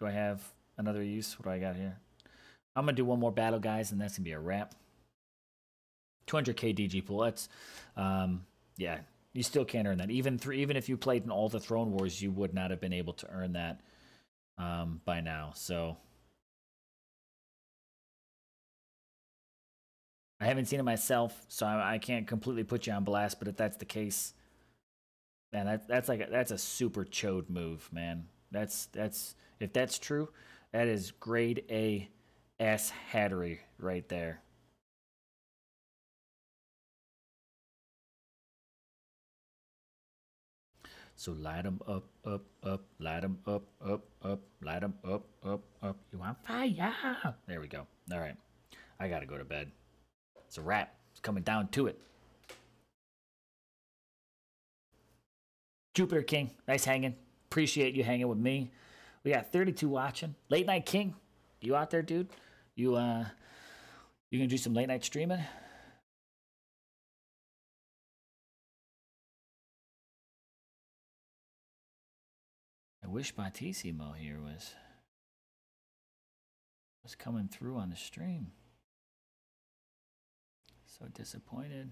Do I have another use? What do I got here? I'm gonna do one more battle, guys, and that's gonna be a wrap. 200k DG pool. That's, yeah. You still can't earn that. Even if you played in all the Throne Wars, you would not have been able to earn that by now. So I haven't seen it myself, so I can't completely put you on blast. But if that's the case, man, that's a super chode move, man. That's if that's true, that is grade A ass hattery right there. So light them up, light them up, light them up, You on fire? There we go. All right. I got to go to bed. It's a wrap. It's coming down to it. Jupiter King, nice hanging. Appreciate you hanging with me. We got 32 watching. Late Night King, you out there, dude? You gonna do some late night streaming? I wish Batissimo here was coming through on the stream. So disappointed.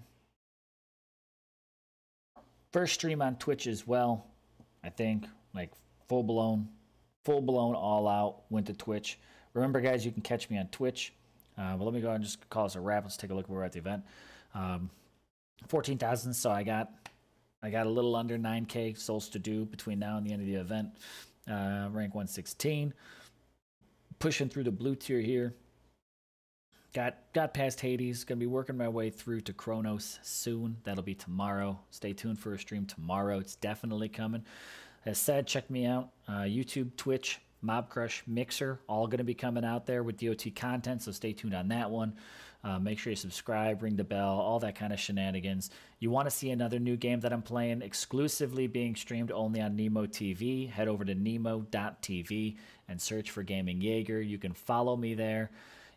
First stream on Twitch as well. I think like full blown all out went to Twitch. Remember, guys, you can catch me on Twitch. But let me go ahead and just call this a wrap. Let's take a look where we're at the event. 14,000. So I got a little under 9K souls to do between now and the end of the event. Rank 116. Pushing through the blue tier here. Got past Hades. Gonna be working my way through to Kronos soon. That'll be tomorrow. Stay tuned for a stream tomorrow. It's definitely coming. As said, check me out. YouTube, Twitch, Mob Crush, Mixer, all gonna be coming out there with DOT content. So stay tuned on that one. Make sure you subscribe, ring the bell, all that kind of shenanigans. You want to see another new game that I'm playing exclusively being streamed only on Nemo TV? Head over to nemo.tv and search for Gaming Jaeger. You can follow me there.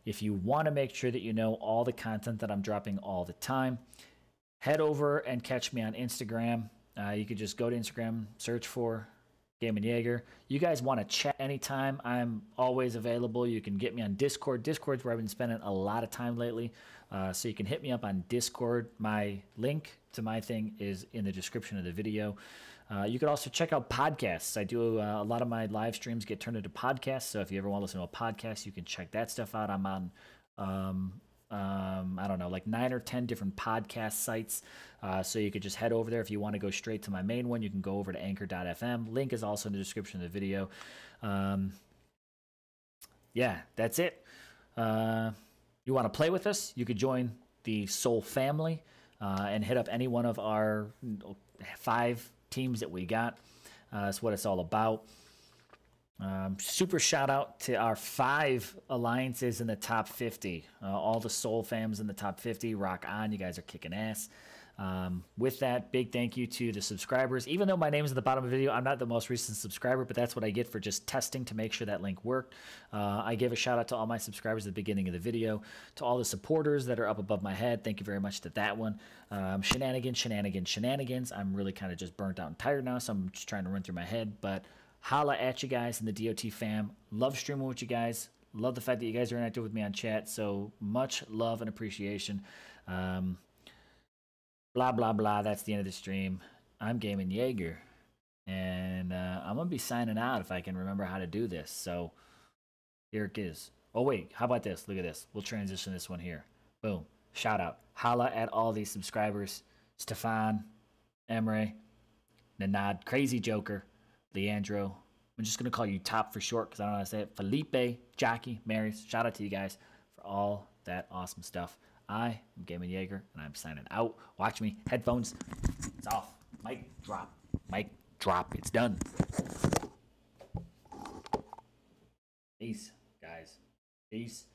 If you want to make sure that you know all the content that I'm dropping all the time, head over and catch me on Instagram. You could just go to Instagram, search for Gaming Jaeger. You guys want to chat anytime, I'm always available. You can get me on Discord. Discord's where I've been spending a lot of time lately. So you can hit me up on Discord. My link to my thing is in the description of the video. You could also check out podcasts. I do a lot of my live streams get turned into podcasts. So if you ever want to listen to a podcast, you can check that stuff out. I'm on, I don't know, like 9 or 10 different podcast sites. So you could just head over there. If you want to go straight to my main one, you can go over to anchor.fm. Link is also in the description of the video. Yeah, that's it. You want to play with us? You could join the Soul family and hit up any one of our 5 teams that we got. That's what it's all about. Super shout out to our 5 alliances in the top 50. All the Soul fams in the top 50. Rock on. You guys are kicking ass. With that, big thank you to the subscribers. Even though my name's at the bottom of the video, I'm not the most recent subscriber, but that's what I get for just testing to make sure that link worked. I gave a shout out to all my subscribers at the beginning of the video. To all the supporters that are up above my head, thank you very much to that one. Shenanigans. I'm really kind of just burnt out and tired now, so I'm just trying to run through my head. But holla at you guys in the DOT fam. Love streaming with you guys. Love the fact that you guys are interactive with me on chat. So much love and appreciation. Blah, blah, blah. That's the end of the stream. I'm Gaming Jaeger. And I'm going to be signing out if I can remember how to do this. So here it is. Oh, wait. How about this? Look at this. We'll transition this one here. Boom. Shout out. Holla at all these subscribers. Stefan, Emre, Nanad, Crazy Joker, Leandro. I'm just going to call you Top for short because I don't know how to say it. Felipe, Jockey, Marys. Shout out to you guys for all that awesome stuff. I am Gaming Jaeger, and I'm signing out. Watch me. Headphones. It's off. Mic drop. Mic drop. It's done. Peace, guys. Peace.